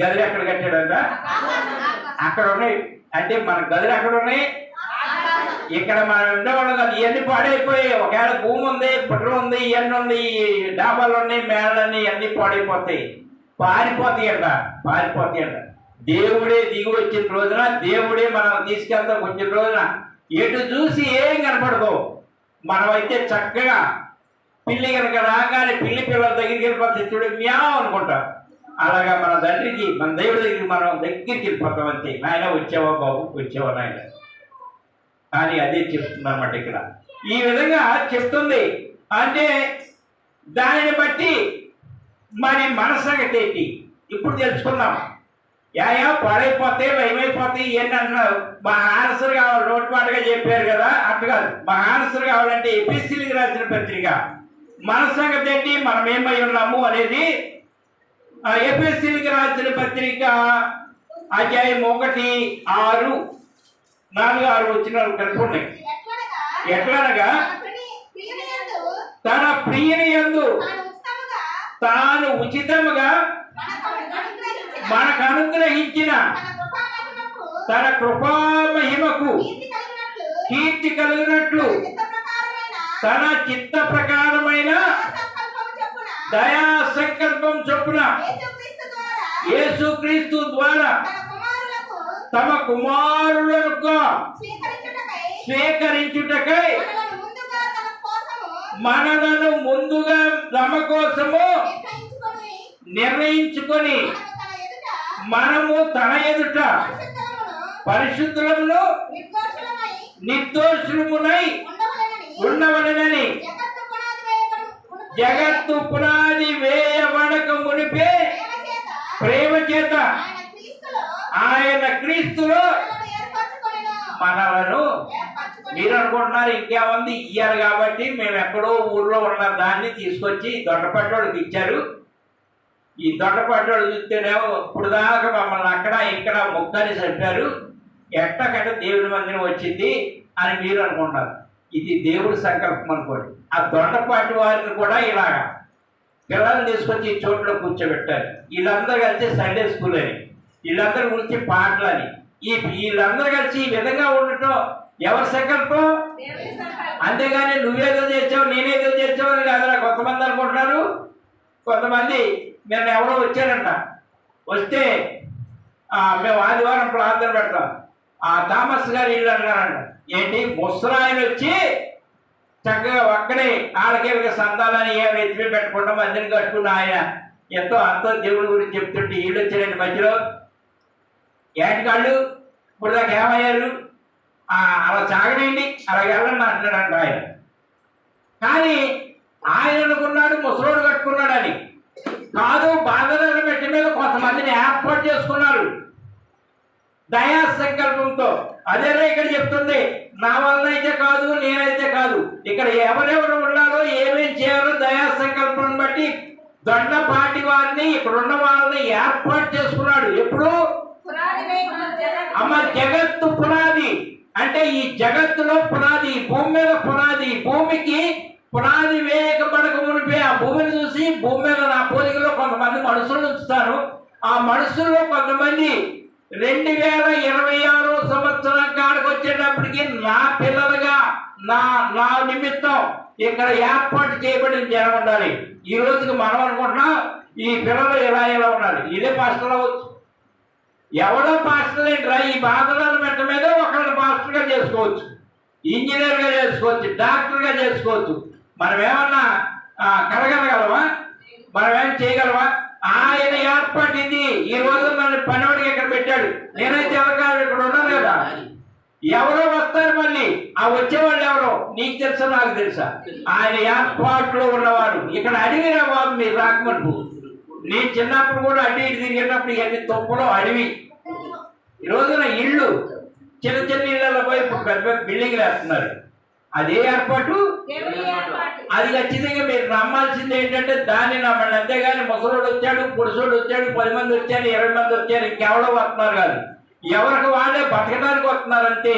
గదులు ఎక్కడ కట్టాడంట? అక్కడ ఉన్నాయి. అంటే మన గదులు ఎక్కడ ఉన్నాయి? ఇక్కడ మనం ఉండేవాళ్ళం కాదు. ఇవన్నీ పాడైపోయాయి. ఒకవేళ భూమి ఉంది, పుట్ర ఉంది, ఇవన్నీ ఉంది, డాబాలు ఉన్నాయి, మేళ్ళన్నీ అన్నీ పారిపోతాయి అంట. దేవుడే దిగి వచ్చిన రోజున, దేవుడే మనం తీసుకెళ్తాం వచ్చిన రోజున ఎటు చూసి ఏం కనపడదు. మనమైతే చక్కగా పిల్లి కనుక రాగానే పిల్లి పిల్లల దగ్గరికి వెళ్ళిపోతే చూడు మ్యావ్ అనుకుంటాం. అలాగా మన తండ్రికి, మన దేవుడి దగ్గరికి మనం దగ్గరికి వెళ్ళిపోతాం అంతే. నాయన వచ్చావా బాబు, వచ్చావా నాయన. కానీ అదే చెప్తుందన్నమాట ఇక్కడ. ఈ విధంగా చెప్తుంది. అంటే దానిని బట్టి మరి మన సంగతి ఏంటి ఇప్పుడు తెలుసుకుందాం. పాడైపోతే లయమైపోతాయి ఇవన్నీ అంటున్నారు. మా ఆన్సర్ కావాలి, నోటిపాటుగా చెప్పారు కదా, అట్టు కాదు. మా ఆన్సర్ కావాలంటే ఎపిసిలకు రాసిన పత్రిక మన సంగతి ఏంటి, మనం ఏమై ఉన్నాము అనేది ఎపిసిలకు రాసిన పత్రిక అధ్యాయం 1:6, 4-6 వచ్చినారు కలిపి ఉన్నాయి. ఎట్లనగా తన ప్రియుని యందు తాను ఉచితముగా మనకు అనుగ్రహించిన తన కృపామహిమకు కీర్తి కలిగినట్లు తన చిత్త ప్రకారమైన దయా సంకల్పం చొప్పున యేసుక్రీస్తు ద్వారా తమ కుమారులకు స్వీకరించుటకై మనలను ముందుగా తమ కోసము నిర్ణయించుకొని మనము తన ఎదుట పరిశుద్ధులను నిర్దోషులమునై ఉండవలెనని జగత్తు పునాది వేయబడక మునిపే ప్రేమ చేత ఆయన క్రీస్తులో మనలను మీరు అనుకుంటున్నారు ఇంకేముంది ఇయ్యారు కాబట్టి మేము ఎక్కడో ఊర్లో ఉన్న దాన్ని తీసుకొచ్చి దొడ్డపట్టోళ్ళకి ఇచ్చారు. ఈ దొడ్డపట్టోళ్ళు చూస్తేనేమో ఇప్పుడు దాకా మమ్మల్ని అక్కడ ఇక్కడ ముక్కని చెప్పారు, ఎట్టకట్ట దేవుని మందిరం వచ్చింది అని మీరు అనుకుంటున్నారు. ఇది దేవుడి సంకల్పం అనుకోండి. ఆ దొండపాటి వారిని కూడా ఇలాగా పిల్లల్ని తీసుకొచ్చి ఈ చోట్ల కూర్చోబెట్టారు. వీళ్ళందరూ కలిసి సండే స్కూల్ అని, వీళ్ళందరూ గురించి పాటలని, వీళ్ళందరూ కలిసి ఈ విధంగా ఉండటం ఎవరి సంకల్పం? అంతేగాని నువ్వేదో చేసావు నేనేదో చేసావు అని కాదురా. కొంతమంది అనుకుంటున్నారు, కొంతమంది నిన్న ఎవరో వచ్చారంట, వస్తే మేము ఆదివారం ప్రార్థన పెడతాం, థామస్ గారు ఇల్లు అన్నారంట. ఏంటి ముసలాయన వచ్చి చక్కగా ఒక్కడే ఆడకేళ్ళకి సంతాలని ఏమి ఎత్తిమి పెట్టకుండా మందిని కట్టుకున్న ఆయన ఎంతో అంతో దేవుడి గురించి చెప్తుంటే వీళ్ళు వచ్చారండి మధ్యలో. ఏటికాళ్ళు ఇప్పుడు దాకా ఏమయ్యారు, అలా సాగనండి అలా వెళ్ళండి అంటున్నాడంట ఆయన. కానీ ఆయన అనుకున్నాడు ముసలోడు కట్టుకున్నాడని కాదు. బాధల మెట్టి మీద కొంతమందిని ఏర్పాటు చేసుకున్నారు దయా సంకల్పంతో. అదేనా ఇక్కడ చెప్తుంది, నా వల్ల అయితే కాదు నేనైతే కాదు, ఇక్కడ ఎవరెవరు ఉన్నారో ఏమేం చేయాలో దయా సంకల్పం బట్టి దొండపాటి వారిని ఇక్కడ ఉన్న వాళ్ళని ఏర్పాటు చేసుకున్నాడు. ఎప్పుడు అమ్మ జగత్తు పునాది అంటే ఈ జగత్తులో పునాది, భూమి మీద పునాది, భూమికి పునాది వేయకబడక మునిపే ఆ భూమిని చూసి భూమి మీద నా పోలికలో కొంతమంది మనుషులను ఉంచుతాను. ఆ మనుషుల్లో కొంతమంది 2026 సంవత్సరం కాడికి వచ్చేటప్పటికి నా పిల్లలుగా నా నిమిత్తం ఇక్కడ ఏర్పాటు చేయబడిన జనం ఉండాలి. ఈ రోజుకి మనం అనుకుంటున్నాం ఈ పిల్లలు ఇలా ఉండాలి. ఇదే పాస్టర్ అవ్వచ్చు. ఎవడో పాస్టర్ ఏంట్రా, ఈ బాధల మెట్ట మీద ఒకళ్ళని పాస్టర్గా చేసుకోవచ్చు, ఇంజనీర్గా చేసుకోవచ్చు, డాక్టర్గా చేసుకోవచ్చు. మనం ఏమన్నా కలగలగలమా? మనం ఏం చేయగలమా? ఆయన ఏర్పాటు ఇది. ఈ రోజు నన్ను పనివాడికి ఇక్కడ పెట్టాడు, నేనైతే ఎవరికాదు ఇక్కడ ఉన్నాను కదా. ఎవరో వస్తారు మళ్ళీ, ఆ వచ్చేవాళ్ళు ఎవరో నీకు తెలుసా నాకు తెలుసా? ఆయన ఏర్పాటులో ఉన్నవాడు. ఇక్కడ అడిగిరా బాబు మీరు రాకమనుకు. నేను చిన్నప్పుడు కూడా అడ్డి ఇటు తిరిగేటప్పుడు ఇవన్నీ తొప్పలో అడవి. ఈ రోజున ఇళ్ళు చిన్న చిన్న ఇళ్లలో పోయి ఇప్పుడు పెద్ద పెద్ద బిల్డింగ్లు వేస్తున్నారు. అదే ఏర్పాటు. అది ఖచ్చితంగా మీరు నమ్మాల్సింది ఏంటంటే దాన్ని నమ్మండి. అంతేగాని ముసలోడు వచ్చాడు, పురుషుడు వచ్చాడు, 10 మంది వచ్చారు, 20 మంది వచ్చారు, ఇంకెవడో వస్తున్నారు కాదు. ఎవరికి వాళ్ళే బతకడానికి వస్తున్నారు అంతే.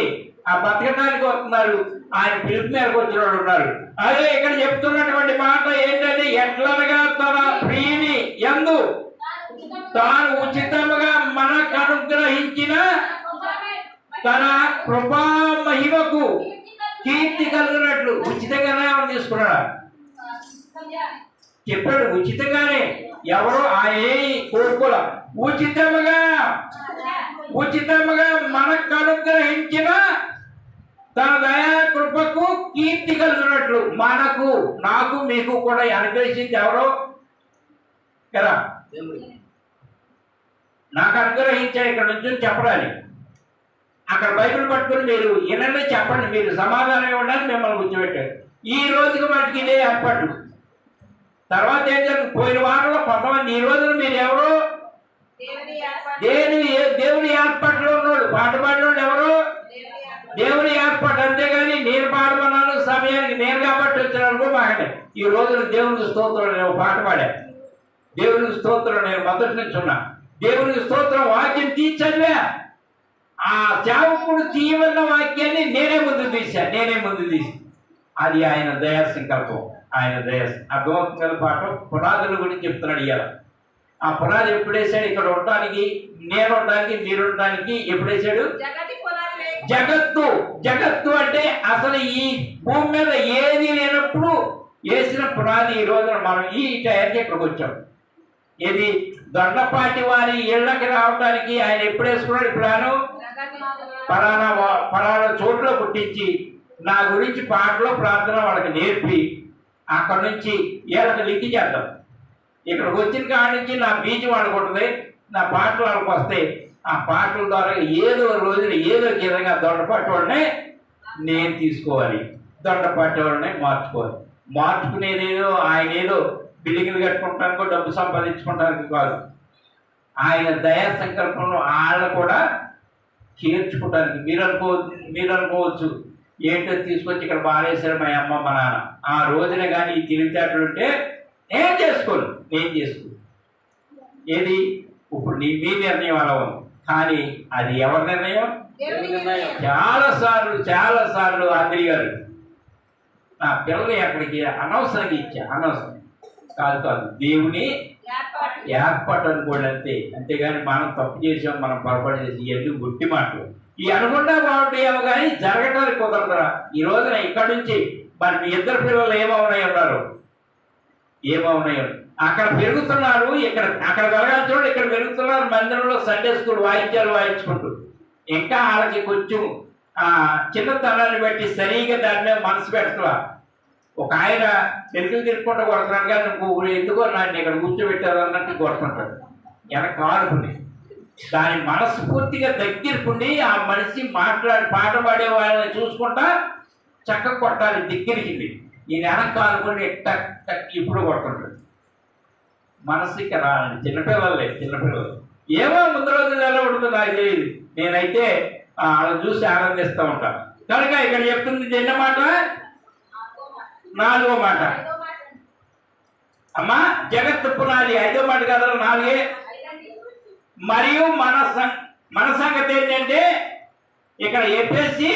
ఆ బతకడానికి వస్తున్నారు, ఆయన పిలుపు మేరకు వచ్చిన వాళ్ళు ఉన్నారు. అదే ఇక్కడ చెప్తున్నటువంటి మాట ఏంటంటే, ఎట్లనగా తన ప్రియుని యందు తాను ఉచితముగా మనకు అనుగ్రహించిన తన కృపా మహిమకు కీర్తి కలిగినట్లు ఉచితంగానే ఎవరు తీసుకున్నాడా? చెప్పాడు ఉచితంగానే. ఎవరో ఏ కోరుకోల, ఉచితముగా మనకు అనుగ్రహించిన తన దయా కృపకు కీర్తి కలిగినట్లు. మనకు నాకు మీకు కూడా అనుగ్రహించింది ఎవరో కదా, నాకు అనుగ్రహించాడు. ఇక్కడ నుంచి చెప్పడాలి, అక్కడ బైబిల్ పట్టుకుని మీరు వినండి, చెప్పండి, మీరు సమాధానం ఇవ్వడానికి మిమ్మల్ని కూర్చోబెట్టారు. ఈ రోజుకి మటుకు ఇదే ఏర్పాటు. తర్వాత ఏం జరుగుతుంది? పోయిన వారంలో కొంతమంది, ఈ రోజున మీరు ఎవరు దేవుని ఏర్పాటులో ఉన్నాడు. పాట పాడినోడు ఎవరు? దేవుని ఏర్పాటు. అంతేగాని నేను పాడమన్నాను సమయానికి నేను కాబట్టి వచ్చినాను మాకంటే. ఈ రోజున దేవునికి స్తోత్రం నేను పాట పాడా, దేవునికి స్తోత్రం నేను మొదటి నుంచి ఉన్నా, దేవునికి స్తోత్రం వాక్యం తీసి చదివా. ఆ సేవకుడు తీయవన్న వాక్యాన్ని నేనే ముందు తీసి అది ఆయన దయా సంకల్పం, ఆయన దయా. అర్థమవుతుంది కదా పాఠం. పునాదుల గురించి చెప్తున్నాడు ఇవాళ. ఆ పునాది ఎప్పుడు వేసాడు? ఇక్కడ ఉండటానికి, నేను ఉండడానికి, మీరు ఉండడానికి ఎప్పుడు వేసాడు? జగత్తు అంటే అసలు ఈ భూమి మీద ఏది లేనప్పుడు వేసిన పునాది. ఈ రోజున మనం ఈ టైంకి ఇక్కడికి వచ్చాం. ఏది దొండపాటి వారి ఇళ్ళకి రావడానికి ఆయన ఎప్పుడు వేసుకున్నాడు ప్లాను? పలానా చోట్ల పుట్టించి నా గురించి పాటలో ప్రార్థన వాళ్ళకి నేర్పి అక్కడ నుంచి వీళ్ళకి లింక్ చేద్దాం. ఇక్కడికి వచ్చిన కాడి నుంచి నా బీచ్ వాళ్ళకు ఉంటుంది, నా పాటలు వాళ్ళకి వస్తాయి. ఆ పాటల ద్వారా ఏదో రోజున ఏదో విధంగా దొండపాటి వాళ్ళనే నేను తీసుకోవాలి. దొండపాటి వాళ్ళని మార్చుకోవాలి. మార్చుకునేది ఏదో ఆయన ఏదో బిల్డింగ్లు కట్టుకుంటానికో డబ్బు సంపాదించుకోవడానికి కాదు, ఆయన దయా సంకల్పంలో వాళ్ళు కూడా చేర్చుకోవడానికి. మీరు అనుకోవచ్చు ఏంటో తీసుకొచ్చి ఇక్కడ బాగాలేసారు మా అమ్మ మా నాన్న, ఆ రోజున కానీ ఈ తెలివితేటలు ఉంటే నేను చేసుకోను. ఏది ఇప్పుడు మీ నిర్ణయం అలా ఉంది, కానీ అది ఎవరి నిర్ణయం? చాలా సార్లు ఆంధ్రి గారు నా పిల్లలు ఎక్కడికి అనవసరంగా అనవసరం కాదు, దేవుని ఏర్పాటు అనుకోండి అంతే. అంతేగాని మనం తప్పు చేసాం, మనం పొరపాటు చేసి ఎందుకు గుట్టి మాటలు ఈ అనుకుంటా బాగుంటాయేమో కానీ జరగటానికి కుదరదురా. ఈ రోజున ఇక్కడి నుంచి మరి మీ ఇద్దరు పిల్లలు ఏమవునాయన్నారు, అక్కడ పెరుగుతున్నారు, అక్కడ వెలగాల్సిన వాళ్ళు ఇక్కడ పెరుగుతున్నారు. మందిరంలో సండే స్కూల్ వాయిద్యాలు వాయించుకుంటూ ఇంకా వాళ్ళకి కొంచెం చిన్నతనాన్ని బట్టి సరిగా దాని మీద మనసు పెడతా. ఒక ఆయన తెలుగు తిరుక్కుంటూ కొడుతున్నాడు కానీ నువ్వు ఎందుకో నన్ను ఇక్కడ కూర్చోబెట్టారు అన్నట్టు కొడుతుంటాడు. వెనక కానుకుని దాని మనస్ఫూర్తిగా దగ్గరకుండి ఆ మనిషి పాట పాడే వాళ్ళని చూసుకుంటా చక్కగా కొట్టాలి దగ్గరికి. నేను వెనక కానుకుని ఇప్పుడు కొడుతుంటాడు. మనసుకి రాలండి. చిన్నపిల్లలు ఏమో ముందు రోజులు ఎలా ఉంటుందో నాకు తెలియదు. నేనైతే వాళ్ళని చూసి ఆనందిస్తూ ఉంటాను. కనుక ఇక్కడ చెప్తుంది ఎన్న మాట? 4వ మాట. అమ్మా జగత్తు పునాది 5వ మాట కదా 4. మరియు మన సంగతి ఏంటంటే ఇక్కడ ఎఫెసీ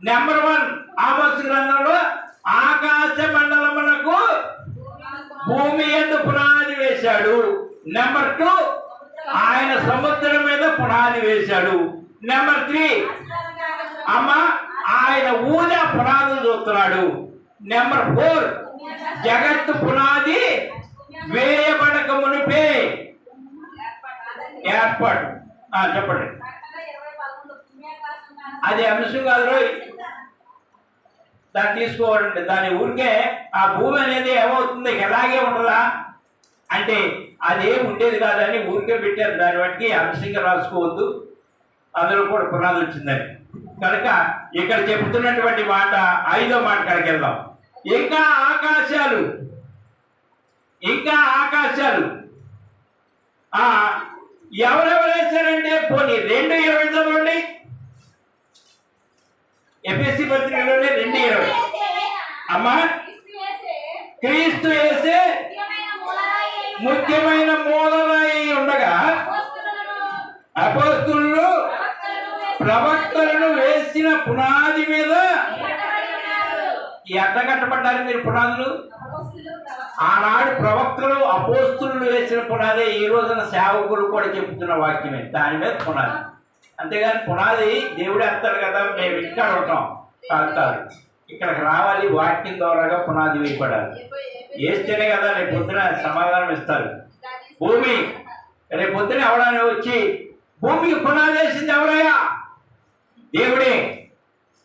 నెంబర్ 1 ఆమోసు గ్రంథంలో ఆకాశ మండలములకు భూమి యందు పునాది వేశాడు. నెంబర్ 2 ఆయన సముద్రం మీద పునాది వేశాడు. నెంబర్ 3 అమ్మ ఆయన ఊదా పునాదులు చూస్తున్నాడు. నెంబర్ 4 జగత్తు పునాది వేయబడక మునిపే ఏర్పాటు. చెప్పండి. అది అంశం కాదు రోజు దాన్ని తీసుకోవాలండి. దాని ఊరికే ఆ భూమి అనేది ఏమవుతుంది ఎలాగే ఉంటుందా అంటే అదేం ఉండేది కాదని ఊరికే పెట్టారు. దాన్ని బట్టి అంశంగా రాసుకోవద్దు, అందులో కూడా పునాది వచ్చిందని. కనుక ఇక్కడ చెబుతున్నటువంటి మాట 5వ మాట కనుక వెళ్దాం. ఇంకా ఆకాశాలు ఎవరెవరు వేశారంటే పోనీ 2:20 చదవండి. ఎఫెసీ పత్రికలోనే 2:20. అమ్మా క్రీస్తు యేసే ముఖ్యమైన మూలరాయి ఉండగా అపోస్తలులు ప్రవక్తలను వేసిన పునాది మీద ఎట్ట కట్టబడ్డారు మీరు పునాదులు? ఆనాడు ప్రవక్తలు అపోస్తలులు వేసిన పునాదే ఈ రోజున సేవకులు కూడా చెబుతున్న వాక్యమే. దాని మీద పునాది. అంతేగాని పునాది దేవుడు వేస్తాడు కదా మేము ఇక్కడ ఉంటాం కాదు. ఇక్కడికి రావాలి, వాక్యం ద్వారాగా పునాది వేయబడాలి. వేస్తేనే కదా రేపు పొద్దున సమాధానం ఇస్తారు. భూమి రేపు పొద్దున ఎవడని వచ్చి భూమికి పునాది వేసింది ఎవరయ్యా? దేవుడే.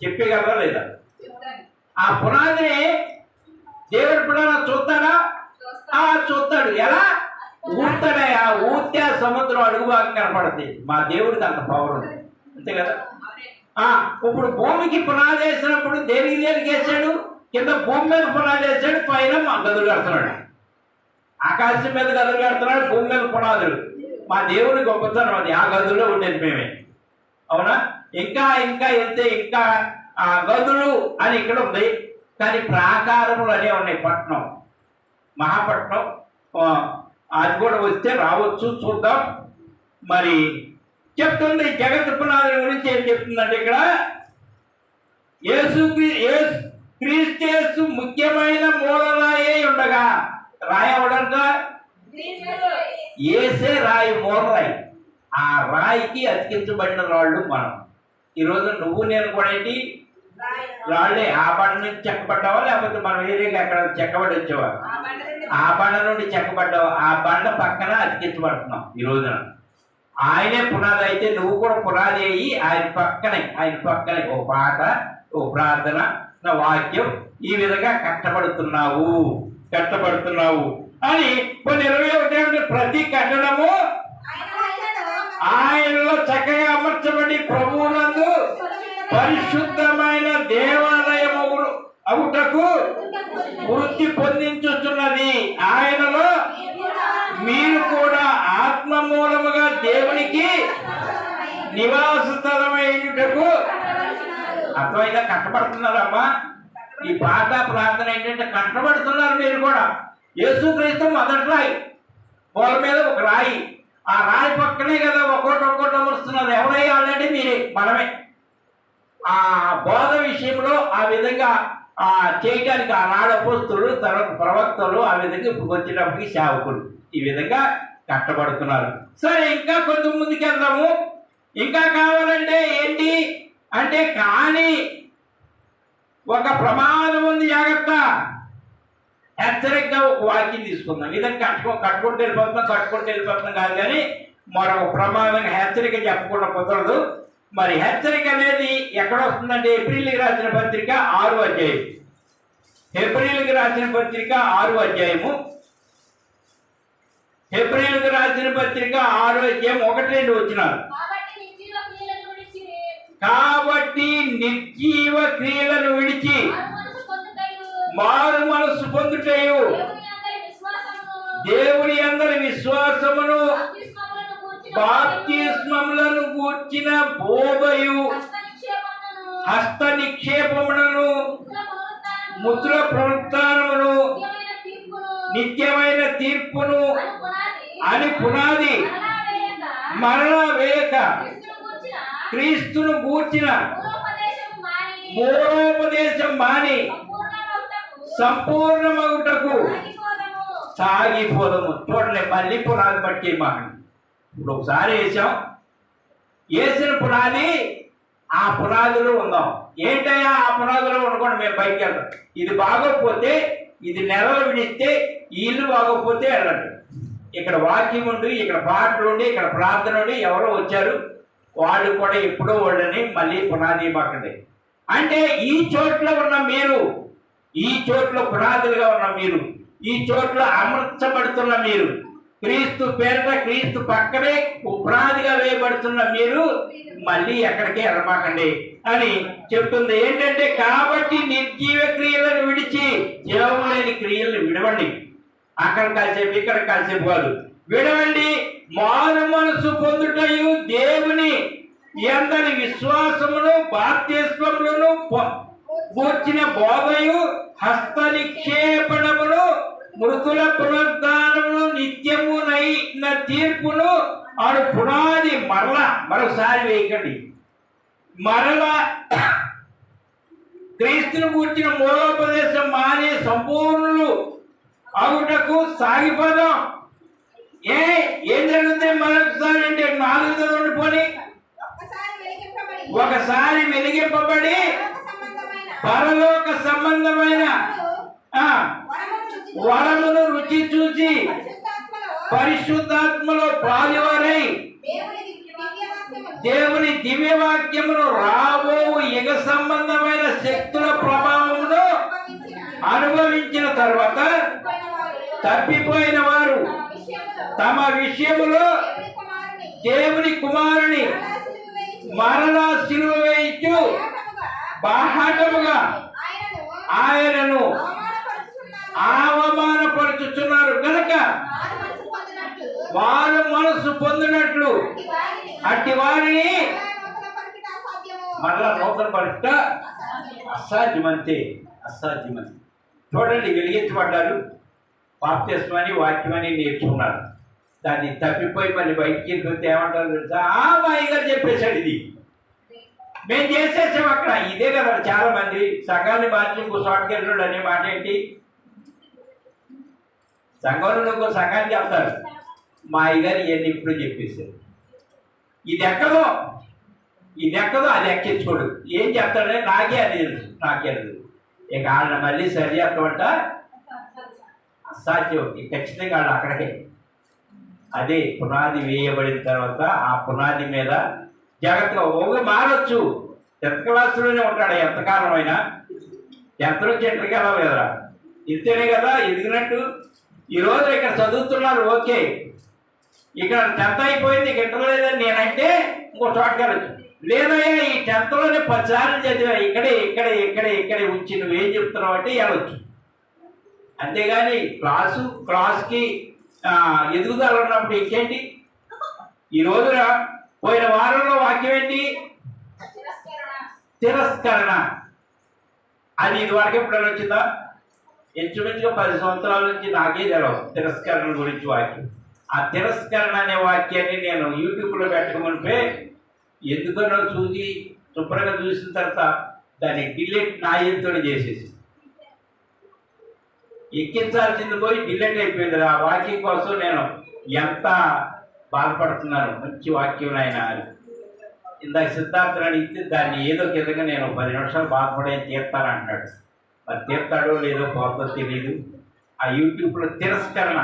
చెప్పగలరా లేదా? ఆ పునాదిని దేవుడు పునాది చూస్తాడా? చూస్తాడు. ఎలా ఊడతాడయా? ఊస్తే సముద్రం అడుగు భాగం కనపడుతుంది. మా దేవుడికి అంత పవర్ ఉంది, అంతే కదా. ఇప్పుడు భూమికి పునాది వేసినప్పుడు దేనికి వేసాడు? కింద భూమి మీద పునాది వేసాడు, పైన మా గదులు కడుతున్నాడు. ఆకాశం మీద గదులు కడుతున్నాడు, భూమి మీద పునాదులు. మా దేవుని గొప్పతనం అది. ఆ గదుల్లో ఉండేది మేమే, అవునా? ఇంకా వెళ్తే ఇంకా గదులు అని ఇక్కడ ఉంది, కానీ ప్రాకారములు అనే ఉన్నాయి. పట్టణం, మహాపట్నం, అది కూడా వస్తే రావచ్చు, చూద్దాం. మరి చెప్తుంది జగత్ పునాదుల గురించి ఏం చెప్తుందంటే ఇక్కడ క్రీస్తు ముఖ్యమైన మూలరాయి ఉండగా, రాయవడంట ఏసే రాయి, మూలరాయి. ఆ రాయికి అతికించబడిన రాళ్ళు మనం. ఈరోజు నువ్వు నేను కూడా ఏంటి రాళ్ళే. ఆ బండ నుంచి చెక్కబడ్డావా లేకపోతే మనం వేరేగా ఎక్కడ చెక్కబడి వచ్చావా? ఆ బండ నుండి చెక్కబడ్డావా? ఆ బండ పక్కన అతికించబడుతున్నాం ఈ రోజున. ఆయనే పునాది అయితే నువ్వు కూడా పునాది అయ్యి ఆయన పక్కనే ఓ పాట, ఓ ప్రార్థన, నా వాక్యం, ఈ విధంగా కట్టబడుతున్నావు అని కొన్ని 21 ప్రతి కట్టడము ఆయనలో చక్కగా అమర్చబడి ప్రభువునందు పరిశుద్ధమైన దేవాలయము నివాస స్థలమైనటకు అర్థమైందా? కట్టబడుతున్నారమ్మా. ఈ పాట ప్రార్థన ఏంటంటే కట్టబడుతున్నారు మీరు కూడా. యేసుక్రీస్తు మొదటి రాయి, పూల మీద ఒక రాయి, ఆ రాయి పక్కనే కదా ఒక్కోటి అమరుస్తున్నారు. ఎవరై ఆల్రెడీ మీరే, మనమే. ఆ బోధ విషయంలో ఆ విధంగా చేయడానికి ఆనాడు అపోస్తులు, తర్వాత ప్రవక్తలు, ఆ విధంగా ఇప్పుడు వచ్చేటప్పటికి సేవకులు ఈ విధంగా కట్టబడుతున్నారు. సరే, ఇంకా కొంచెం ముందుకెళ్దాము. ఇంకా కావాలంటే ఏంటి అంటే, కానీ ఒక ప్రమాదం ఉంది, జాగ్రత్త. హెచ్చరికగా ఒక వాక్యం తీసుకుందాం. ఇదని కట్టుకుంటూ వెళ్ళిపోతున్నాం కాదు, కానీ మరొక ప్రమాదంగా హెచ్చరిక చెప్పకుండా కుదరదు. మరి హెచ్చరిక అనేది ఎక్కడ వస్తుందంటే ఏప్రిల్కి రాసిన పత్రిక 6వ అధ్యాయం. ఏప్రిల్కి రాసిన పత్రిక 6వ అధ్యాయము. ఏప్రిల్కి రాసిన పత్రిక 6వ అధ్యాయం 1-2 వచ్చినారు. కాబట్టి నిర్జీవ క్రియలను విడిచి మారు మనసు పొందుటయు దేవుని అందరి విశ్వాసమును బాప్తిస్మములను గూర్చిన బోధయు హస్త నిక్షేపములను ముద్ర పునరుత్థానమును నిత్యమైన తీర్పును అని పునాది మరలా వేయక క్రీస్తును గూర్చిన మూఢోపదేశం మాని సంపూర్ణమగుటకు సాగిపోదము. చూడలే, మళ్ళీ పునాది పట్టి మాకు ఇప్పుడు ఒకసారి వేసిన పునాది, ఆ పునాదిలో ఉందాం. ఏంటయ్యా ఆ పునాదిలో ఉండకుండా మేము బయటికి వెళ్తాం. ఇది బాగోకపోతే, ఇది నెలలు విడిస్తే, ఈ ఇల్లు బాగోకపోతే వెళ్ళండి. ఇక్కడ వాక్యం ఉండి, ఇక్కడ పాటలు ఉండి, ఇక్కడ ప్రార్థన ఉండి, ఎవరో వచ్చారు వాళ్ళు కూడా ఎప్పుడో వాళ్ళని మళ్ళీ పునాది మాకండి అంటే, ఈ చోట్ల ఉన్న మీరు, ఈ చోట్ల పునాదులుగా ఉన్న మీరు, ఈ చోట్ల అమర్చబడుతున్న మీరు, క్రీస్తు పేరిట క్రీస్తు పక్కనే పునాదిగా వేయబడుతున్న మీరు మళ్ళీ ఎక్కడికి వెళ్ళమాకండి అని చెప్తుంది. ఏంటంటే, కాబట్టి నిర్జీవ క్రియలను విడిచి జీవం లేని క్రియలను విడవండి. అక్కడ కాసేపు ఇక్కడ కాసేపు కాదు, విడవండి. మారు మనసు పొందుటయు దేవుని అందరి విశ్వాసమును బాప్తిస్మములను గూర్చిన బోధయు హస్త నిక్షేపణమును మృతుల పునరుద్ధానమును నిత్యమునైన తీర్పును ఆడు పునాది మరొకసారి వేయకండి. మరలా క్రీస్తును గూర్చిన మూలోపదేశం మానే సంపూర్ణులు అగుటకు సాగిపోదాం. ఏం జరుగుతుంది? మరొకసారి అంటే 4 పోని ఒకసారి వెలిగింపబడి పరలోక సంబంధమైన వరమును రుచి చూసి పరిశుద్ధాత్మలో పాలువారై దేవుని దివ్యవాక్యమును రాబో యుగ సంబంధమైన శక్తుల ప్రభావమును అనుభవించిన తర్వాత తప్పిపోయిన వారు తమ విషయములో దేవుని కుమారుని మరలా సిలువ వేయించు బాహాటముగా ఆయనను అవమానపరుచుచున్నారు కనుక వారు మనసు పొందినట్లు అట్టి వారిని మరలా నూతన పరుట అసాధ్యమంతే. చూడండి, వెలిగించబడ్డారు, బాప్తిస్మని వాక్యమని నేర్చుకున్నారు. దాన్ని తప్పిపోయి మళ్ళీ బయటికి వెళ్తే ఏమంటారు తెలుసా? మా అయ్యగారు చెప్పేశాడు, ఇది మేము చేసేసాం అక్కడ. ఇదే కదా చాలా మంది సంఘాన్ని మార్చి ఇంకో చోటకి వెళ్ళాడు అనే మాట ఏంటి? సంఘంలో ఇంకో సంఘాన్ని చెప్తారు, మా అయ్యగారు ఇవన్నీ ఇప్పుడు చెప్పేశారు. ఇది ఎక్కదో అది ఎక్కించుకోడు. ఏం చెప్తాడే నాకే అది ఇక వాళ్ళని మళ్ళీ సరి చెప్పమంట అసాధ్యం. ఖచ్చితంగా వాళ్ళు అక్కడికే. అదే పునాది వేయబడిన తర్వాత ఆ పునాది మీద జాగ్రత్తగా మారచ్చు. 10th క్లాసులోనే ఉంటాడు ఎంతకాలం అయినా. 10th నుంచి ఇంటర్కి వెళ్ళాలి కదరా, ఇంతేనే కదా ఎదిగినట్టు. ఈరోజు ఇక్కడ చదువుతున్నారు, ఓకే, ఇక్కడ 10th అయిపోయింది, ఇక ఇంటర్ లేదని నేనంటే ఇంకో చోటకి వెళ్ళచ్చు. లేదయ్యా ఈ 10thలోనే 10 సార్లు చదివా, ఇక్కడే ఉంచి నువ్వేం చెప్తున్నావు అంటే వెళ్ళొచ్చు. అంతేగాని క్లాస్కి ఎదుగుదల ఉన్నప్పుడు ఇంకేంటి? ఈ రోజున పోయిన వారంలో వాక్యం తిరస్కరణ. అది ఇదివరకు ఎప్పుడైనా వచ్చిందా? ఇంచుమించుగా 10 సంవత్సరాల నుంచి నాకే తెలవు తిరస్కరణ గురించి వాక్యం. ఆ తిరస్కరణ అనే వాక్యాన్ని నేను యూట్యూబ్లో పెట్టకమునిపే ఎందుకనో చూసి శుభ్రంగా చూసిన తర్వాత దాన్ని డిలీట్ నా ఎంతో చేసేసి ఎక్కించాల్సింది పోయి డిలీట్ అయిపోయింది. ఆ వాక్యం కోసం నేను ఎంత బాధపడుతున్నాను. మంచి వాక్యం ఆయన ఇందాక సిద్ధార్థని అడిగితే దాన్ని ఏదో కిందగా నేను 10 నిమిషాలు బాధపడే తీర్తాను అంటాడు. మరి తీర్తాడో లేదో పోతుందో తెలియదు. ఆ యూట్యూబ్లో తిరస్కరణ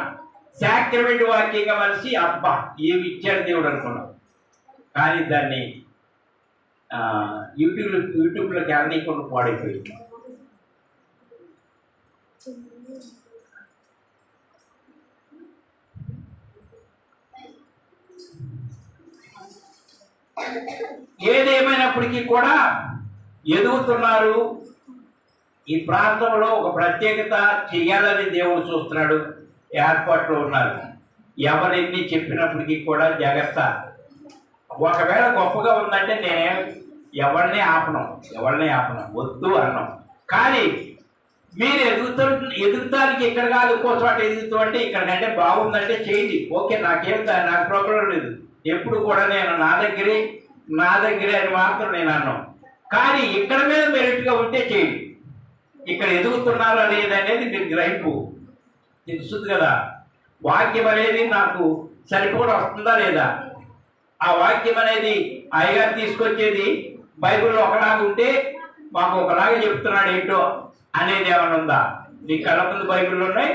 సాక్రమెంట్ వాక్యంగా మనిషి అబ్బా ఏమి ఇచ్చాడు దేవుడు అనుకున్నాం. కానీ దాన్ని యూట్యూబ్లోకి వెళ్ళనీయకుండా పాడైపోయింది. ఏదేమైనప్పటికీ కూడా ఎదుగుతున్నారు. ఈ ప్రాంతంలో ఒక ప్రత్యేకత చేయాలని దేవుడు చూస్తున్నాడు. ఏర్పాట్లు ఉన్నారు. ఎవరెన్ని చెప్పినప్పటికీ కూడా జాగ్రత్త. ఒకవేళ గొప్పగా ఉందంటే నేనే ఎవరిని ఆపను వద్దు అన్నాం. కానీ మీరు ఎదుగుతానికి ఇక్కడ కాదు, ఇంకో చోట ఎదుగుతూ అంటే ఇక్కడ కంటే బాగుందంటే చేయండి. ఓకే, నాకు ప్రోగ్రాం లేదు. ఎప్పుడు కూడా నేను నా దగ్గరే అని మాత్రం నేను అన్నాం. కానీ ఇక్కడ మీద మెరిట్గా ఉంటే చేయండి. ఇక్కడ ఎదుగుతున్నారా లేదనేది మీరు గ్రహింపు తెలుస్తుంది కదా. వాక్యం అనేది నాకు సరిపోవడం వస్తుందా లేదా? ఆ వాక్యం అనేది అయ్యగారు తీసుకొచ్చేది బైబిల్లో ఒకలాగా ఉంటే మాకు ఒకలాగా చెప్తున్నాడు ఏంటో అనేది ఏమైనా ఉందా? నీ కళ్ళ ముందు బైబిల్ ఉన్నాయి,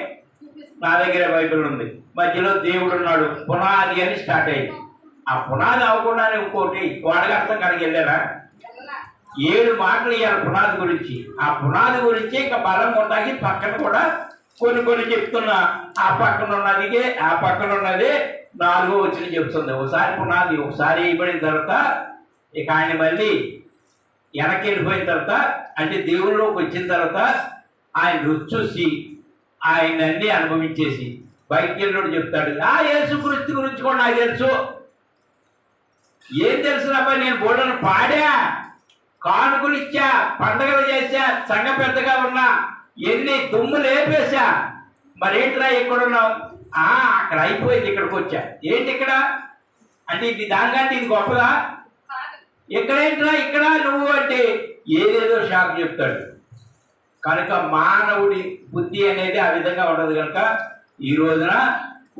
నా దగ్గర బైబిల్ ఉంది. మధ్యలో దేవుడు ఉన్నాడు. పునాది అని స్టార్ట్ అయింది. ఆ పునాది అవ్వకుండానే ఇంకోటి వాడగర్థం కడిగి వెళ్ళారా? 7 మాటలు ఇవ్వాలి పునాది గురించి. ఆ పునాది గురించి ఇంకా బలం ఉంటాకి పక్కన కూడా కొన్ని చెప్తున్నా. ఆ పక్కన ఉన్నదే 4వ వచనం చెప్తుంది. ఒకసారి పునాది ఒకసారి వేయబడిన తర్వాత ఇక ఆయన మళ్ళీ వెనక్కి వెళ్ళిపోయిన తర్వాత అంటే దేవుళ్ళలోకి వచ్చిన తర్వాత ఆయన రుచి చూసి ఆయన అన్నీ అనుభవించేసి బయటికి వెళ్ళినోడు చెప్తాడు, యేసుక్రీస్తు గురించి కూడా నాకు తెలుసు. ఏం తెలుసునబ్బా, నేను బోళ్ళను పాడా, కానుకలు ఇచ్చా, పండగలు చేశా, సంఘ పెద్దగా ఉన్నా, ఎన్ని దుమ్ము లేపేశా. మరేంట్రా ఎక్కడున్నావు? అక్కడ అయిపోయింది, ఇక్కడికి వచ్చా. ఏంటి ఇక్కడ అంటే ఇది దానికంటే ఇది గొప్పదా? ఎక్కడేంట్రా ఇక్కడ నువ్వు అంటే ఏదేదో షాక్ చెప్తాడు. కనుక మానవుడి బుద్ధి అనేది ఆ విధంగా ఉండదు. కనుక ఈ రోజున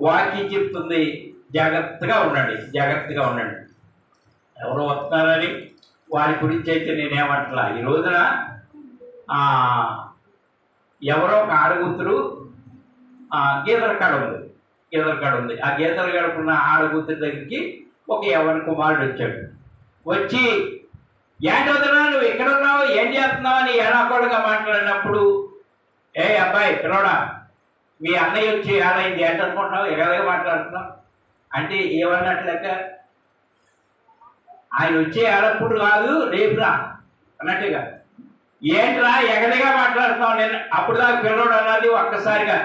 వాక్యం చెప్తుంది, జాగ్రత్తగా ఉండండి. ఎవరో వస్తున్నారని వారి గురించి అయితే నేనేమంటలా. ఈ రోజున ఎవరో ఒక ఆడగుతురు గీతల కాడ ఉంది. ఆ గీతల కాడుకున్న ఆడగుతురి దగ్గరికి ఒక యవ్వన కుమారుడు వచ్చాడు. వచ్చి ఏంటి వదినా నువ్వు ఎక్కడ ఉన్నావు, ఏం చేస్తున్నావు అని ఏడాకోడుగా మాట్లాడినప్పుడు, ఏ అబ్బాయి పిల్లడా, మీ అన్నయ్య వచ్చి ఏడైంది ఏంటనుకుంటున్నావు, ఎగదగా మాట్లాడుతున్నావు అంటే ఏమన్నట్లేక ఆయన వచ్చే ఏడప్పుడు కాదు రేపురా అన్నట్టుగా. ఏంట్రా ఎగదగా మాట్లాడుతున్నావు? నేను అప్పుడు దాకా పిల్లడు అన్నది ఒక్కసారిగా,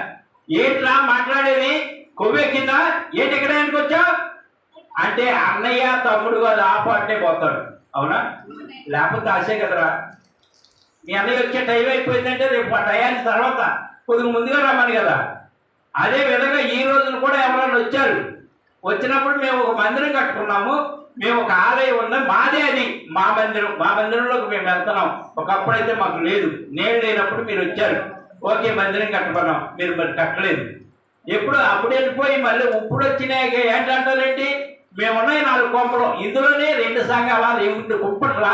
ఏంట్రా మాట్లాడేది, కొవ్వెక్కిందా, ఏంటి ఎక్కడ ఆయనకు వచ్చావు అంటే అన్నయ్య తమ్ముడు కాదు ఆ పాటనే పోతాడు. అవునా? లేకపోతే ఆశే కదరా. మీ అన్నయ్య వచ్చే టైం అయిపోయిందంటే రేపు ఆ టయానికి తర్వాత కొద్దిగా ముందుగా రమ్మని కదా. అదే విధంగా ఈ రోజున కూడా ఎవరైనా వచ్చారు. వచ్చినప్పుడు మేము ఒక మందిరం కట్టుకున్నాము, మేము ఒక ఆలయం ఉందాం, మాదే అది మా మందిరంలోకి మేము వెళ్తున్నాం. ఒకప్పుడైతే మాకు లేదు, నేను లేనప్పుడు మీరు వచ్చారు, ఓకే మందిరం కట్టుకున్నాం, మీరు మరి కట్టలేదు. అప్పుడు వెళ్ళిపోయి మళ్ళీ ఇప్పుడు వచ్చినాయి ఏంటంటారేంటి, మేమున్నాయి 4 కొంపలు, ఇందులోనే 2 సంఘాలా, 2 కుప్పట్లా,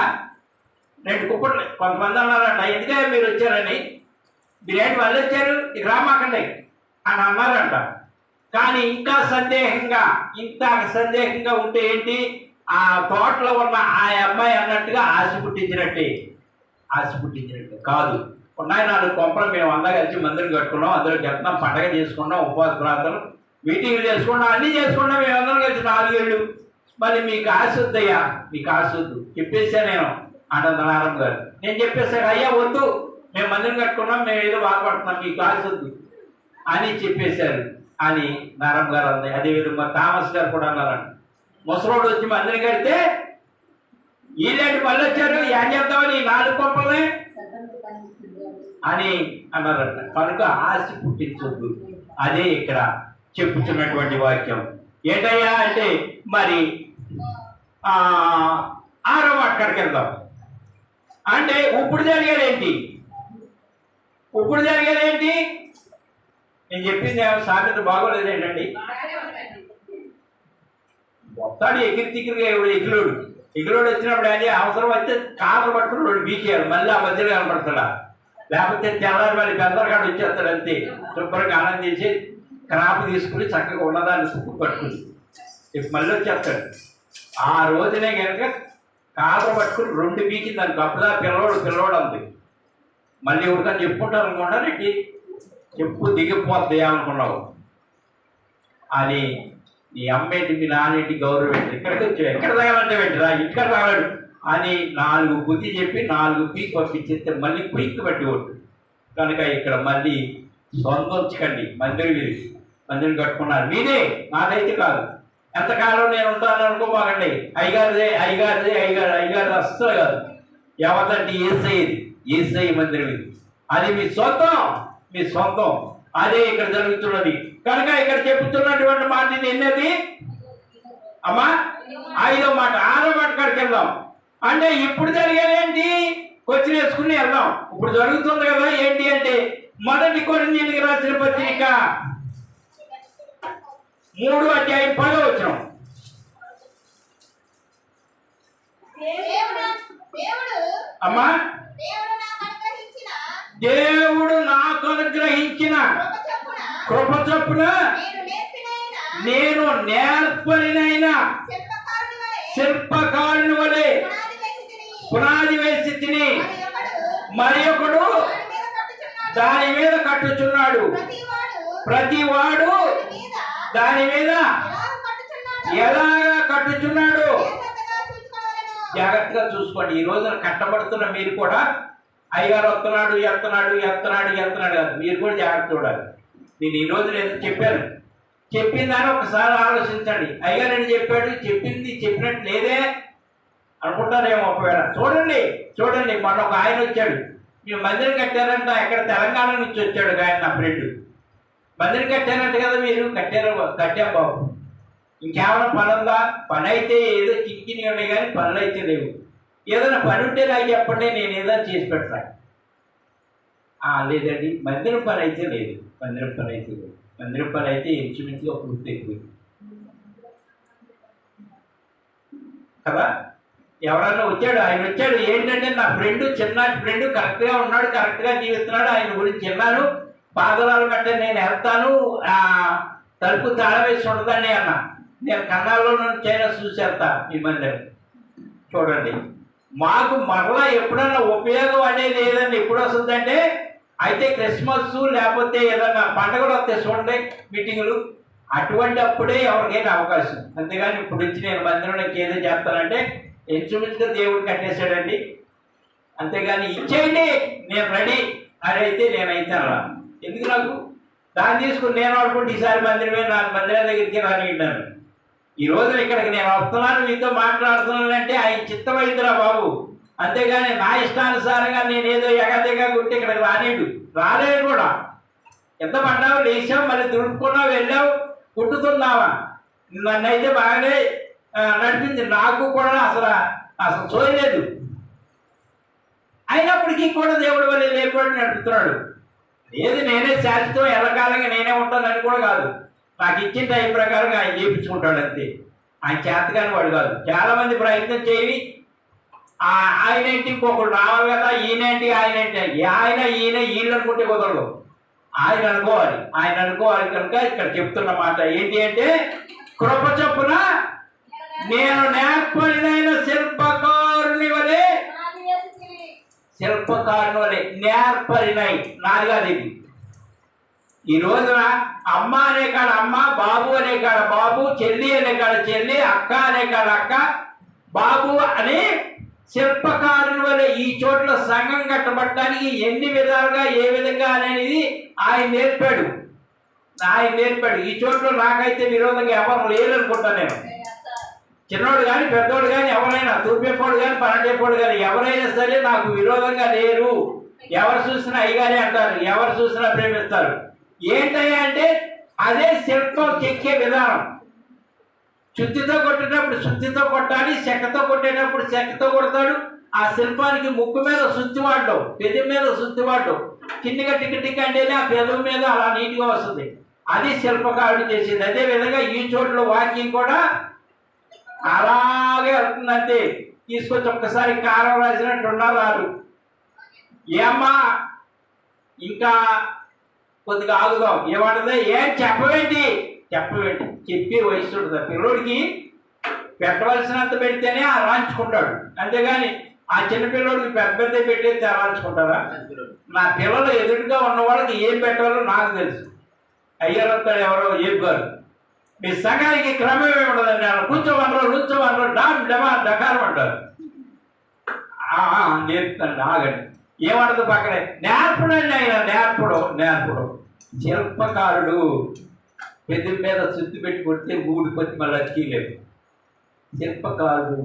2 కుప్పట్లు. కొంతమంది అన్నారంట, ఎందుకంటే మీరు వచ్చారని, మీరేంటి వాళ్ళు వచ్చారు ఇక రామాకండి అని అన్నారంట. కానీ ఇంకా సందేహంగా ఉంటే ఏంటి, ఆ తోటలో ఉన్న ఆ అమ్మాయి అన్నట్టుగా ఆశ పుట్టించినట్టే కాదు. ఉన్నాయి 4 కొంపలు, మేము అందరూ కలిసి మందిరం కట్టుకున్నాం, అందరూ చెప్తున్నాం, పండగ చేసుకున్నాం, ఉపవాస ప్రాంతాలు, మీటింగ్లు చేసుకున్నాం, అన్నీ చేసుకున్నాం, మేము అందరం కలిసి 4 ఏళ్ళు. మరి మీకు ఆశ వద్దయ్యా, మీకు ఆశ వద్దు చెప్పేసా నేను అంటుంది నారాయణ గారు. నేను చెప్పేసాను, అయ్యా వద్దు, మేము మందిరం కట్టుకున్నాం, మేము ఏదో బాధపడుతున్నాం, మీకు ఆశ వద్దు అని చెప్పేశారు అని నారాయణ గారు అంది. అదేవిధంగా థామస్ గారు కూడా అన్నారంట, ముసలోడు వచ్చి మందిరం కడితే వీళ్ళంటి మళ్ళీ వచ్చారు ఏం చేద్దామని ఈ 4 కొంపలే అని అన్నారట. కనుక ఆశ పుట్టించొద్దు. అదే ఇక్కడ చెప్పుతున్నటువంటి వాక్యం. ఏంటయ్యా అంటే మరి 6వ అక్కడికి వెళ్దాం. అంటే ఇప్పుడు జరిగేదేంటి? ఇప్పుడు జరిగేదేంటి? నేను చెప్పింది సామెత బాగోలేదు ఏంటండి? వస్తాడు ఎగిరి తిగిరిగా ఎగిరోడు వచ్చినప్పుడు అది అవసరం అయితే కాళ్ళు పట్టుకుని బీకేయాలి, మళ్ళీ ఆ మధ్యలో కనపడతాడా, లేకపోతే తెల్లారి మళ్ళీ పెద్దగాడు వచ్చేస్తాడు అంతే. శుభ్రంగా ఆనందం చేసి క్రాప్ తీసుకుని చక్కగా ఉన్నదాన్ని సుప్పు పట్టుకుని మళ్ళీ వచ్చేస్తాడు. ఆ రోజునే కనుక కాళ్ళు పట్టుకుని 2 బీకింది దానికి అప్పుదా పిల్లవాడు అంది. మళ్ళీ ఎవరికని చెప్పుకుంటారు అనుకోండి, రెడ్డి చెప్పు దిగిపోద్ది అనుకున్నావు అని నీ అమ్మేంటి మీ నాన్నేంటి గౌరవం ఏంటి, ఇక్కడికి వచ్చి ఎక్కడ తగలంటే వెంటరా ఇక్కడ రాగాడు అని 4 బుద్ధి చెప్పి 4 పీక్ పంపించేస్తే మళ్ళీ కుయిక్కి పట్టి కొట్టు. కనుక ఇక్కడ మళ్ళీ సొంతంచకండి. మందిరం కట్టుకున్నారు మీదే, నాదైతే కాదు. ఎంతకాలం నేను ఉంటాను అనుకోమాకండి. అయ్యగారిది అస్సలు కాదు. ఎవరిదంటే ఏసై మందిరం ఇది. అది మీ సొంతం. అదే ఇక్కడ జరుగుతున్నది. కనుక ఇక్కడ చెప్పుతున్నటువంటి మాట ఇది ఎన్నది అమ్మా? 5వ మాట. 6వ మాట కాడికి వెళ్దాం. అంటే ఇప్పుడు జరిగేదేంటి? క్వశ్చన్ వేసుకుని వెళ్దాం. ఇప్పుడు జరుగుతుంది కదా ఏంటి అంటే 1 కొరింథీయులకు రాసిన పత్రిక 3వ అధ్యాయం 10వ వచనం. అమ్మా, దేవుడు నాకు అనుగ్రహించిన కృప చొప్పున నేను నేర్పరినైనా శిల్పకారుని వలె పునాది వేసి తిని మరి ఒకడు దాని మీద కట్టుచున్నాడు. ప్రతివాడు దాని మీద ఎలాగా కట్టుచున్నాడు జాగ్రత్తగా చూసుకోండి. ఈ రోజున కట్టబడుతున్న మీరు కూడా అయ్యగారు ఎత్తున్నాడు కాదు, మీరు కూడా జాగ్రత్త చూడాలి. నేను ఈ రోజు నేను చెప్పిందని ఒకసారి ఆలోచించండి. అయ్యగారు అని చెప్పినట్టు లేదే అనుకుంటారేమో. ఒకవేళ చూడండి మొన్న ఒక ఆయన వచ్చాడు, మీరు మందిరం కట్టారంట, ఎక్కడ తెలంగాణ నుంచి వచ్చాడు ఆయన, నా ఫ్రెండ్. మందిరం కట్టారంట కదా మీరు? కట్టాం బాబు. ఇంకేమైనా పని ఉందా? పని అయితే ఏదో కిక్కిని ఉన్నాయి కానీ పనులు అయితే లేవు. ఏదైనా పని ఉంటే నాకు చెప్పండి, నేను ఏదైనా చేసి పెడతాను. లేదండి మందిరం పని అయితే లేదు. మందిరం పని అయితే ఇంచుమించుగా పూర్తి అయిపోయింది కదా. ఎవరన్నా ఆయన వచ్చాడు ఏంటంటే నా ఫ్రెండ్, చిన్నటి ఫ్రెండ్, కరెక్ట్గా ఉన్నాడు, కరెక్ట్గా జీవిస్తున్నాడు, ఆయన గురించి విన్నాను, పాదరాలు కట్టే నేను వెళ్తాను, తలుపు తాళం వేసి ఉండదండి అన్న. నేను కన్నాల్లో నుండి చైనా చూసి వెళ్తా ఈ మందిరం. చూడండి, మాకు మరలా ఎప్పుడన్నా ఉపయోగం అనేది ఏదన్నా ఎప్పుడు వస్తుందంటే అయితే క్రిస్మస్ లేకపోతే ఏదన్నా పండుగలు వస్తాయి చూడండి, మీటింగులు, అటువంటి అప్పుడే ఎవరికైనా అవకాశం. అంతేగాని ఇప్పుడు వచ్చి నేను మందిరంలోకి ఏదో చేస్తానంటే ఇంచుమించుగా దేవుడు కట్టేశాడండి. అంతేగాని ఇచ్చేయండి నేను రెడీ అని అయితే నేనైతే అలా ఎందుకు నాకు దాన్ని తీసుకుని నేను అనుకుంటే ఈసారి మందిరమే 4 మందిరాల దగ్గరికి రానిన్నాను. ఈ రోజున ఇక్కడికి నేను వస్తున్నాను, మీతో మాట్లాడుతున్నానంటే ఆయన చిత్తమైందిరా బాబు. అంతేగాని నా ఇష్టానుసారంగా నేను ఏదో ఎగదిగా ఉంటే ఇక్కడికి రాలేదు కూడా. ఎంత పడ్డావు, లేచావు, మళ్ళీ దుడుపుకున్నావు, వెళ్ళావు, కుట్టుతున్నావా. నన్ను అయితే బాగానే నడిపింది. నాకు కూడా అసలు చూడలేదు. అయినప్పటికీ కూడా దేవుడి వల్ల లేకపోతే నడుపుతున్నాడు. లేదు నేనే శాశ్వతం ఎల్లకాలంగా నేనే ఉంటానని కూడా కాదు. నాకు ఇచ్చిన టైం ప్రకారంగా ఆయన చేయించుకుంటాడు అంతే. ఆయన చేతగాని వాడు కాదు. చాలామంది ప్రయత్నం చేయి, ఆయనేంటి ఇంకొకరు రావాలి కదా, ఈయనేంటి ఈయన వీళ్ళు అనుకుంటే కుదరదు. ఆయన అనుకోవాలి కనుక ఇక్కడ చెప్తున్న మాట ఏంటి అంటే కృప చొప్పున నేను నేర్పరినైన శిల్పకారుని వలె నేర్పరినై నాలుగాది. ఈ రోజున అమ్మ అనే కాడ అమ్మ, బాబు అనే కాడ బాబు, చెల్లి అనే కాడ చెల్లి, అక్క అనే కాడ అక్క, బాబు అని శిల్పకారుని వల్ల ఈ చోట్ల సంఘం కట్టబట్టడానికి ఎన్ని విధాలుగా ఏ విధంగా అనేది ఆయన నేర్పాడు. ఈ చోట్ల నాకైతే విరోధంగా ఎవరు లేరనుకుంటా నేను. చిన్నోడు కానీ పెద్దోడు కానీ ఎవరైనా తూర్పేపోడు కానీ పన్నెండేపోడు కానీ ఎవరైనా సరే నాకు విరోధంగా లేరు. ఎవరు చూసినా అయ్యగానే అంటారు, ఎవరు చూసినా ప్రేమిస్తారు. ఏంటయ్యా అంటే అదే శిల్పం చెక్కే విధానం. శుద్ధితో కొట్టేటప్పుడు శుద్ధితో కొట్టాలి, చెక్కతో కొట్టేటప్పుడు చెక్కతో కొడతాడు. ఆ శిల్పానికి ముక్కు మీద శుద్ధి వాడడం, పెదవి మీద శుద్ధి వాడడం, కిందిగా టిక్ అంటేనే ఆ పెదవి మీద అలా నీట్గా వస్తుంది. అది శిల్పకారుడు చేసేది. అదే విధంగా ఈ చోట్ల వాకింగ్ కూడా అలాగే వెళ్తుందంటే తీసుకొచ్చి ఒక్కసారి కారం రాసినట్టున్నారు రాదు. ఏమ్మా ఇంకా కొద్దిగా ఆగుదాం, ఏమంటుంది, ఏం చెప్పవేంటి చెప్పి వయసు ఉంటుంది. పిల్లోడికి పెట్టవలసినంత పెడితేనే ఆ రాంచుకుంటాడు, అంతేగాని ఆ చిన్నపిల్లోడికి పెద్ద పెట్టేది రాంచుకుంటారా? నా పిల్లలు ఎదురుగా ఉన్న వాళ్ళకి ఏం పెట్టాలో నాకు తెలుసు. అయ్యారంటాడు ఎవరో చెప్పారు, మీ సంఘానికి క్రమమే ఉండదండి, అలా కూర్చోవనరు డామ్ డమా డకారం అంటారు. నేర్పుతండి, ఆగండి, ఏమంటది పక్కనే, నేర్పడండి ఆయన, నేర్పడు. శిల్పకారుడు పెద్ద మీద శుద్ధి పెట్టి కొడితే ఊడిపోతే మళ్ళీ అతికిలేవు. శిల్పకారుడు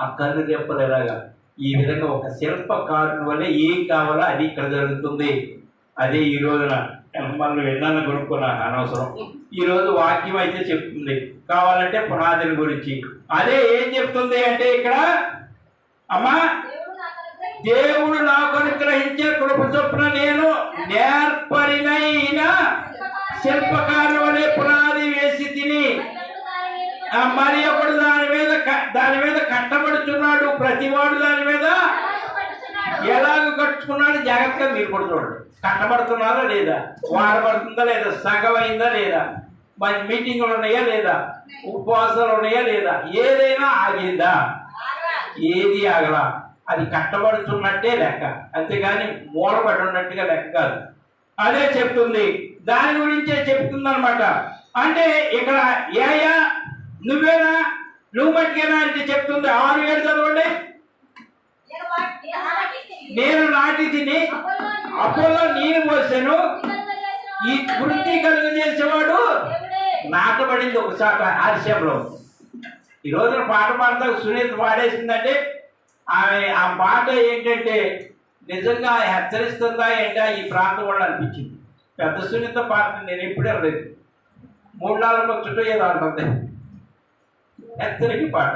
ఆ కన్ను రెప్పలేలాగా ఈ విధంగా ఒక శిల్పకారుని వల్ల ఏం కావాలో అది ఇక్కడ జరుగుతుంది. అదే ఈ రోజున మనం విన్నాను కొనుక్కున్నా అనవసరం. ఈరోజు వాక్యం అయితే చెప్తుంది కావాలంటే పునాదిని గురించి. అదే ఏం చెప్తుంది అంటే ఇక్కడ, అమ్మా దేవుడు నాకు అనుగ్రహించే కృప చొప్పున నేను నేర్పరినైన శిల్పకారుని వలె పునాది వేసి తిని మరి ఒకడు దాని మీద కట్టబడుచున్నాడు. ప్రతివాడు దాని మీద ఎలాగ కట్టుకున్నాడు జాగ్రత్తగా మీరు కూడా చూడండి. కట్టబడుతున్నారా లేదా, వాడబడుతుందా లేదా, సగం అయిందా లేదా, మరి మీటింగులు ఉన్నాయా లేదా, ఉపవాసాలు ఉన్నాయా లేదా, ఏదైనా ఆగిందా? ఏది ఆగలా. అది కట్టబడుతున్నట్టే లెక్క, అంతేగాని మూలబడి ఉన్నట్టుగా లెక్క కాదు. అదే చెప్తుంది, దాని గురించే చెప్తుంది అనమాట. అంటే ఇక్కడ ఏయా నువ్వేనా, నువ్వు మట్టికేనా అంటే చెప్తుంది. 6 చదవండి. నేను నాటి తిని అపోలో నీరు పోసాను, ఈ వృత్తి కలుగు చేసేవాడు నాటబడింది ఒకసారి ఆలస్యంలో. ఈ రోజున పాట పాడతా సునీత పాడేసిందంటే ఆమె ఆ పాట ఏంటంటే నిజంగా హెచ్చరిస్తుందా ఏంటా ఈ ప్రాంతం వాళ్ళు అనిపించింది. పెద్ద సునీత పాట నేను ఎప్పుడూ వెళ్ళలేదు, 3-4 చుట్టూ ఏదో అంటుంది. హెచ్చరిక పాట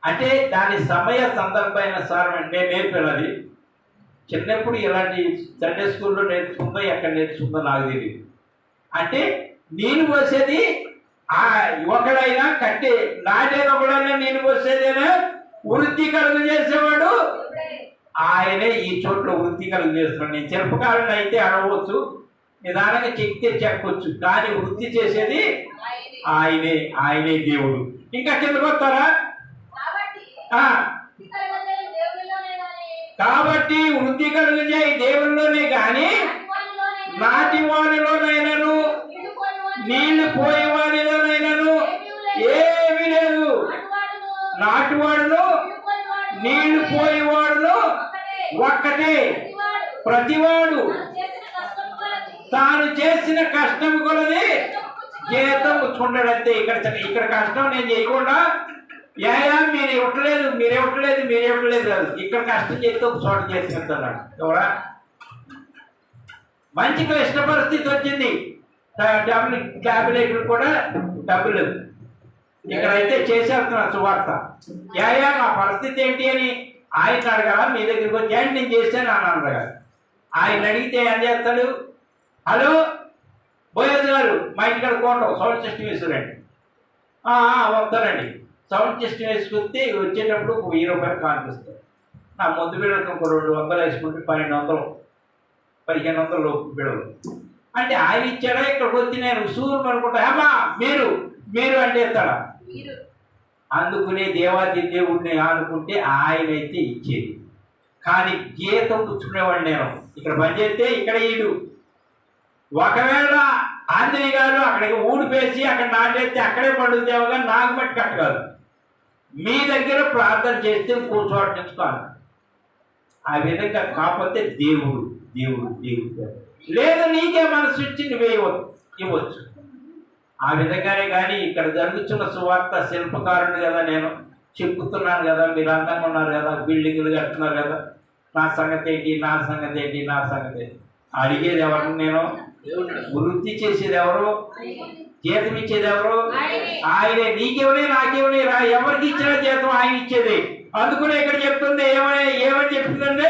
అంటే దాని సమయ సందర్భమైన సార్ అంటే నేర్పినది. చిన్నప్పుడు ఇలాంటి సండే స్కూల్లో నేర్చుకుందో ఎక్కడ నేర్చుకుందో నాకు తెలియదు. అంటే నేను పోసేది ఒకడైనా కట్టి నాటేది ఒకడైనా నేను పోసేదేనా వృత్తి కలుగు చేసేవాడు ఆయనే ఈ చోట్ల వృత్తి కలుగు చేస్తున్నాడు. నేను శిల్పకారుని అయితే అడవచ్చు, నిదానంగా చెక్కొచ్చు, కానీ వృత్తి చేసేది ఆయనే దేవుడు. ఇంకా కిందకు వస్తారా? కాబట్టి వృత్తి కలుగుజే దేవుల్లోనే గాని నాటి వానిలోనైనాను నీళ్లు పోయే వానిలోనైనాను ఏమీ లేదు. నాటువాడును నీళ్లు పోయేవాడును ఒక్కటే. ప్రతివాడు తాను చేసిన కష్టం కొలది జీతం పుచ్చుకుంటాడు అంతే. ఇక్కడ కష్టం నేను చేయకుండా మీరు ఇవ్వట్లేదు కాదు, ఇక్కడ కష్టం చేస్తే ఒక చోట చేసుకుంటున్నాడు. ఎవరా మంచి క్లిష్ట పరిస్థితి వచ్చింది, ట్యాబ్లెట్లు కూడా డబ్బులు ఇక్కడైతే చేసేస్తున్నారు సువార్త. నా పరిస్థితి ఏంటి అని ఆయన అడగాల, మీ దగ్గరికి వచ్చి ఏంటి నేను చేశాను అని అడగాలి. ఆయన అడిగితే ఏం చేస్తాడు, హలో బోయజ్ గారు మా ఇంటికాడ కోటం సౌండ్ సిస్టమ్ వేసుకురండి. వస్తానండి. సౌండ్ సిస్టమ్ వేసుకుంటే వచ్చేటప్పుడు ఒక 1000 రూపాయలు కానిపిస్తారు. నా ముందు బిడ్డలకు ఒక 200 వేసుకుంటే 1200-1500 లోపు బిడ్డలు. అంటే ఆయన ఇచ్చాడా, ఇక్కడికి వచ్చి నేను సూర్యుడు అనుకుంటా, అమ్మా మీరు అంటే ఇస్తాడా? అందుకునే దేవాది దేవుడిని ఆనుకుంటే ఆయనైతే ఇచ్చేది. కానీ జీతం పుచ్చుకునేవాడు నేను. ఇక్కడ పనిచేస్తే ఇక్కడ ఈడు. ఒకవేళ ఆంజనేయ గారు అక్కడికి ఊడిపేసి అక్కడ నాటేస్తే అక్కడే పండుగదేమో కానీ నాకు మట్టి కట్టగలదు. మీ దగ్గర ప్రార్థన చేస్తే కూర్చోట తెచ్చుకోవాలి. ఆ విధంగా కాకపోతే దేవుడు లేదు నీకే మనసు ఇచ్చి నువ్వే ఇవ్వచ్చు. ఆ విధంగానే కానీ ఇక్కడ జరుగుతున్న సువార్త శిల్పకారుడు కదా, నేను చెప్పుతున్నాను కదా, మీరు అందంగా ఉన్నారు కదా, బిల్డింగులు కడుతున్నారు కదా, నా సంగతి ఏంటి, నా సంగతి ఏంటి, నా సంగతి ఏంటి అడిగేది ఎవరు? నేను వృద్ధి చేసేది ఎవరు? జీతం ఇచ్చేది ఎవరు? ఆయనే. నీకేమని నాకేమని రా, ఎవరికి ఇచ్చిన జీతం ఆయన ఇచ్చేది. అందుకనే ఇక్కడ చెప్తుంది ఏమని చెప్తుందంటే,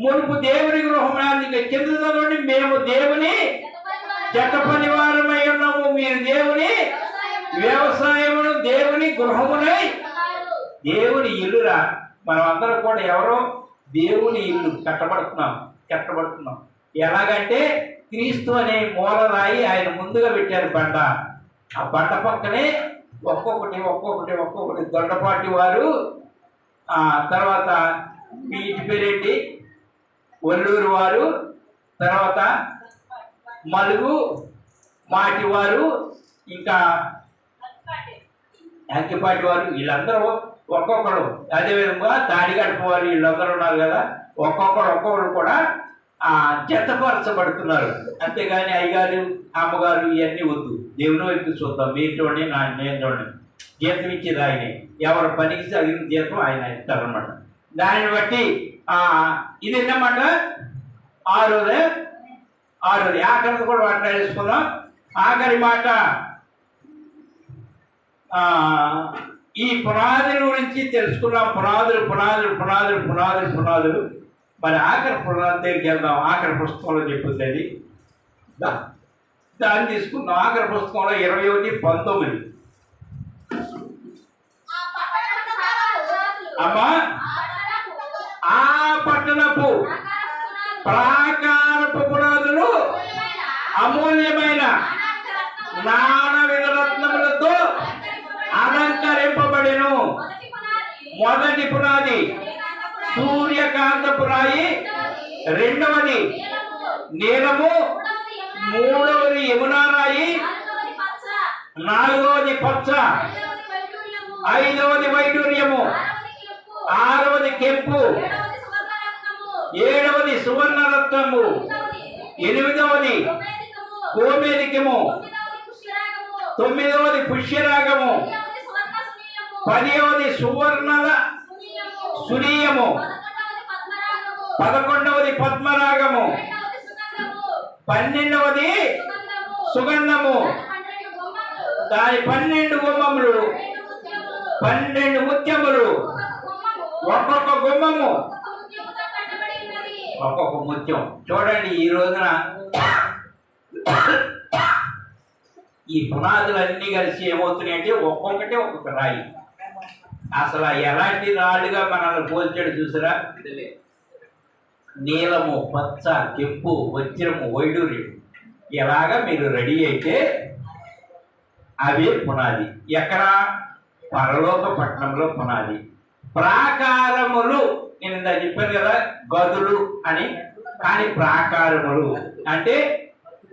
మునుపు దేవుని గృహంలో కింద చదవండి, మేము దేవుని జత పనివారమై ఉన్నాము, మీరు దేవుని వ్యవసాయమును దేవుని గృహమునై. దేవుని ఇల్లురా మనం అందరం కూడా ఎవరో దేవుని ఇల్లు కట్టబడుతున్నాం. ఎలాగంటే క్రీస్తు అనే మూలరాయి ఆయన ముందుగా పెట్టారు బండ. ఆ బండ పక్కనే ఒక్కొక్కటి దొండపాటి వారు, తర్వాత మీ ఇంటి పేరేంటి, ఒల్లూరు వారు, తర్వాత మలుగు మాటి వారు, ఇంకా అంకిపాటి వారు, వీళ్ళందరూ ఒక్కొక్కరు. అదేవిధంగా తాడిగడప వారు, వీళ్ళందరూ ఉన్నారు కదా, ఒక్కొక్కరు కూడా జతపరచబడుతున్నారు. అంతేగాని అయ్యగారు అమ్మగారు ఇవన్నీ వద్దు. దేవుని వైపు చూద్దాం. మీరు చూడండి, నేను చూడండి. జీతం ఇచ్చేది ఆయనే, ఎవరి పనికి తగిన జీతం ఆయన ఇస్తారనమాట. దానిని బట్టి ఇది అన్నమాట. ఆరోది ఆఖరిది కూడా మాట్లాడేసుకుందాం. ఆఖరి మాట, ఈ పునాదుల గురించి తెలుసుకున్నాం. పునాదులు. మరి ఆఖరి పునాది దగ్గరికి వెళ్దాం. ఆఖరి పుస్తకంలో చెప్పుతుంది అది, దాన్ని తీసుకున్నాం. ఆఖరి పుస్తకంలో 21:19. అమ్మా, ఆ పట్టణపు ప్రాకారపు పునాదులు అమూల్యమైన నానవిధ రత్నములతో అలంకరింపబడెను. మొదటి పునాది సూర్యకాంతపు రాయి, రెండవది నీలము, మూడవది యమునా రాయి, నాలుగవది పచ్చ, ఐదవది వైడూర్యము, ఆరవది కెంపు, ఏడవది సువర్ణరత్నము, ఎనిమిదవది గోమేధికము, తొమ్మిదవది పుష్యరాగము, 10వది సువర్ణల సునీయము, 11వది పద్మరాగము, 12వది సుగంధము. దాని 12 గుమ్మములు, 12 ముత్యములు, ఒక్కొక్క గుమ్మము ఒక్కొక్క ముత్యం. చూడండి, ఈ రోజున ఈ పునాదులన్నీ కలిసి ఏమవుతున్నాయంటే ఒక్కొక్కటి ఒక్కొక్క రాయి. అసలు ఎలాంటి రాళ్ళుగా మనల్ని పోల్చాడు చూసారా? నీలము, పచ్చ, కెంపు, వజ్రము, వైడూర్యం. ఎలాగా మీరు రెడీ అయితే అవే పునాది. ఎక్కడ? పరలోక పట్టణంలో పునాది. ప్రాకారములు, నేను ఇందా చెప్పాను కదా గదులు అని, కానీ ప్రాకారములు అంటే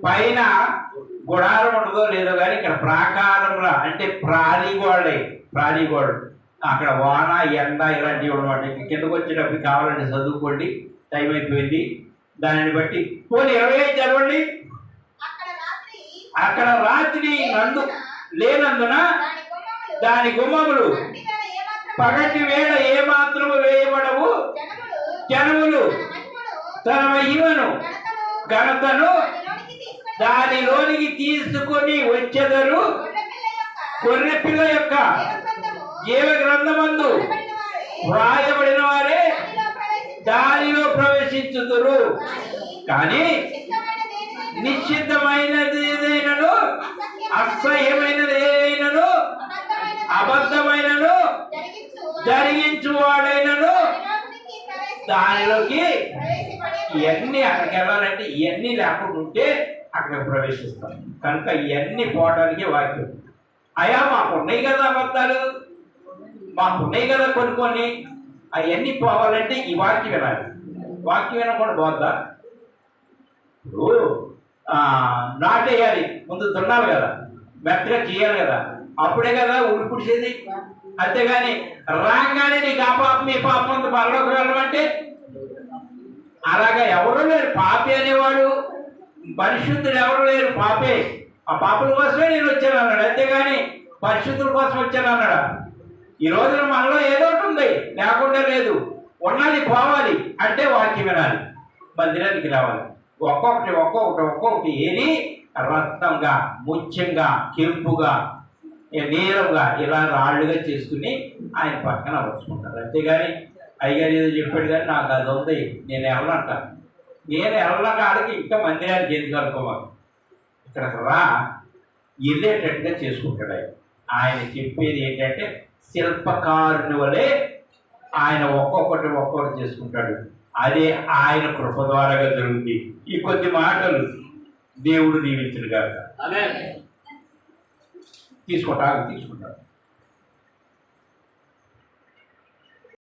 పైన గుడారం ఉండదో లేదో కానీ ఇక్కడ ప్రాకారముల అంటే ప్రాణిగోడలు. అక్కడ వాన ఎండ ఇలాంటివి అనమాట. కిందకు వచ్చేటప్పుడు కావాలంటే చదువుకోండి, టైం అయిపోయింది. దానిని బట్టి పోనీ 25 చదవండి. అక్కడ రాత్రి లేనందున దాని గుమ్మములు పగటి వేళ ఏమాత్రము వేయబడవు. జనములు తన మహిమను ఘనతను దానిలోనికి తీసుకొని వచ్చెదరు. గొర్రెపిల్ల యొక్క జీవ గ్రంథమందు వ్రాయబడిన వారే దానిలో ప్రవేశించుదురు. కానీ నిశ్చితమైనది ఏదైనను, అసహ్యమైనది ఏదైనను, అబద్ధమైనను జరిగించువాడైనను దానిలోకి. ఇవన్నీ అక్కడికి వెళ్ళాలంటే ఇవన్నీ లేకుండా ఉంటే అక్కడికి ప్రవేశిస్తాం. కనుక ఇవన్నీ పోవడానికి వాక్యం. అయ్యా మాకున్నాయి కదా అబద్ధాలు, మాకున్నాయి కదా కొన్ని, అవన్నీ పోవాలంటే ఈ వాక్యం వినాలి. వాక్యం వినకుండా పోద్దా? ఇప్పుడు నాటేయాలి, ముందు దున్నాలి కదా, మెత్తగా చేయాలి కదా, అప్పుడే కదా ఉడి పుడిసేది. అంతేగాని రాగానే నీకు ఆ పాపం ఈ పాపం పరలోకి వెళ్ళమంటే అలాగా ఎవరు లేరు. పాపే అనేవాడు, పరిశుద్ధుడు ఎవరు లేరు, పాపే. ఆ పాపల కోసమే నేను వచ్చాను అన్నాడు, అంతేగాని పరిశుద్ధుల కోసం వచ్చాను అన్నాడు. ఈ రోజున మనలో ఏదో ఒకటి ఉంది, లేకుండా లేదు. ఉన్నది పోవాలి అంటే వాక్యం వినాలి, మందిరానికి రావాలి. ఒక్కొక్కటి ఏది రక్తంగా, ముత్యంగా, కెంపుగా, నీలంగా ఇలా రాళ్ళుగా చేసుకుని ఆయన పక్కన వచ్చుకుంటారు. అంతేగాని అయ్యగారు ఏదో చెప్పాడు కానీ నాకు అది ఉంది, నేను వెళ్ళనంటాను. నేను వెళ్ళిన కాడికి ఇంకా మందిరానికి ఎందుకు అనుకోవాలి, ఇక్కడ రా వెళ్ళేటట్టుగా చేసుకుంటాడు ఆయన. ఆయన చెప్పేది ఏంటంటే శిల్పకారుని వలె ఆయన ఒక్కొక్కటి చేసుకుంటాడు. అదే ఆయన కృప ద్వారాగా జరుగుతుంది. ఈ కొద్ది మాటలు దేవుడు దీవించును గాక. తీసుకుంటాడు.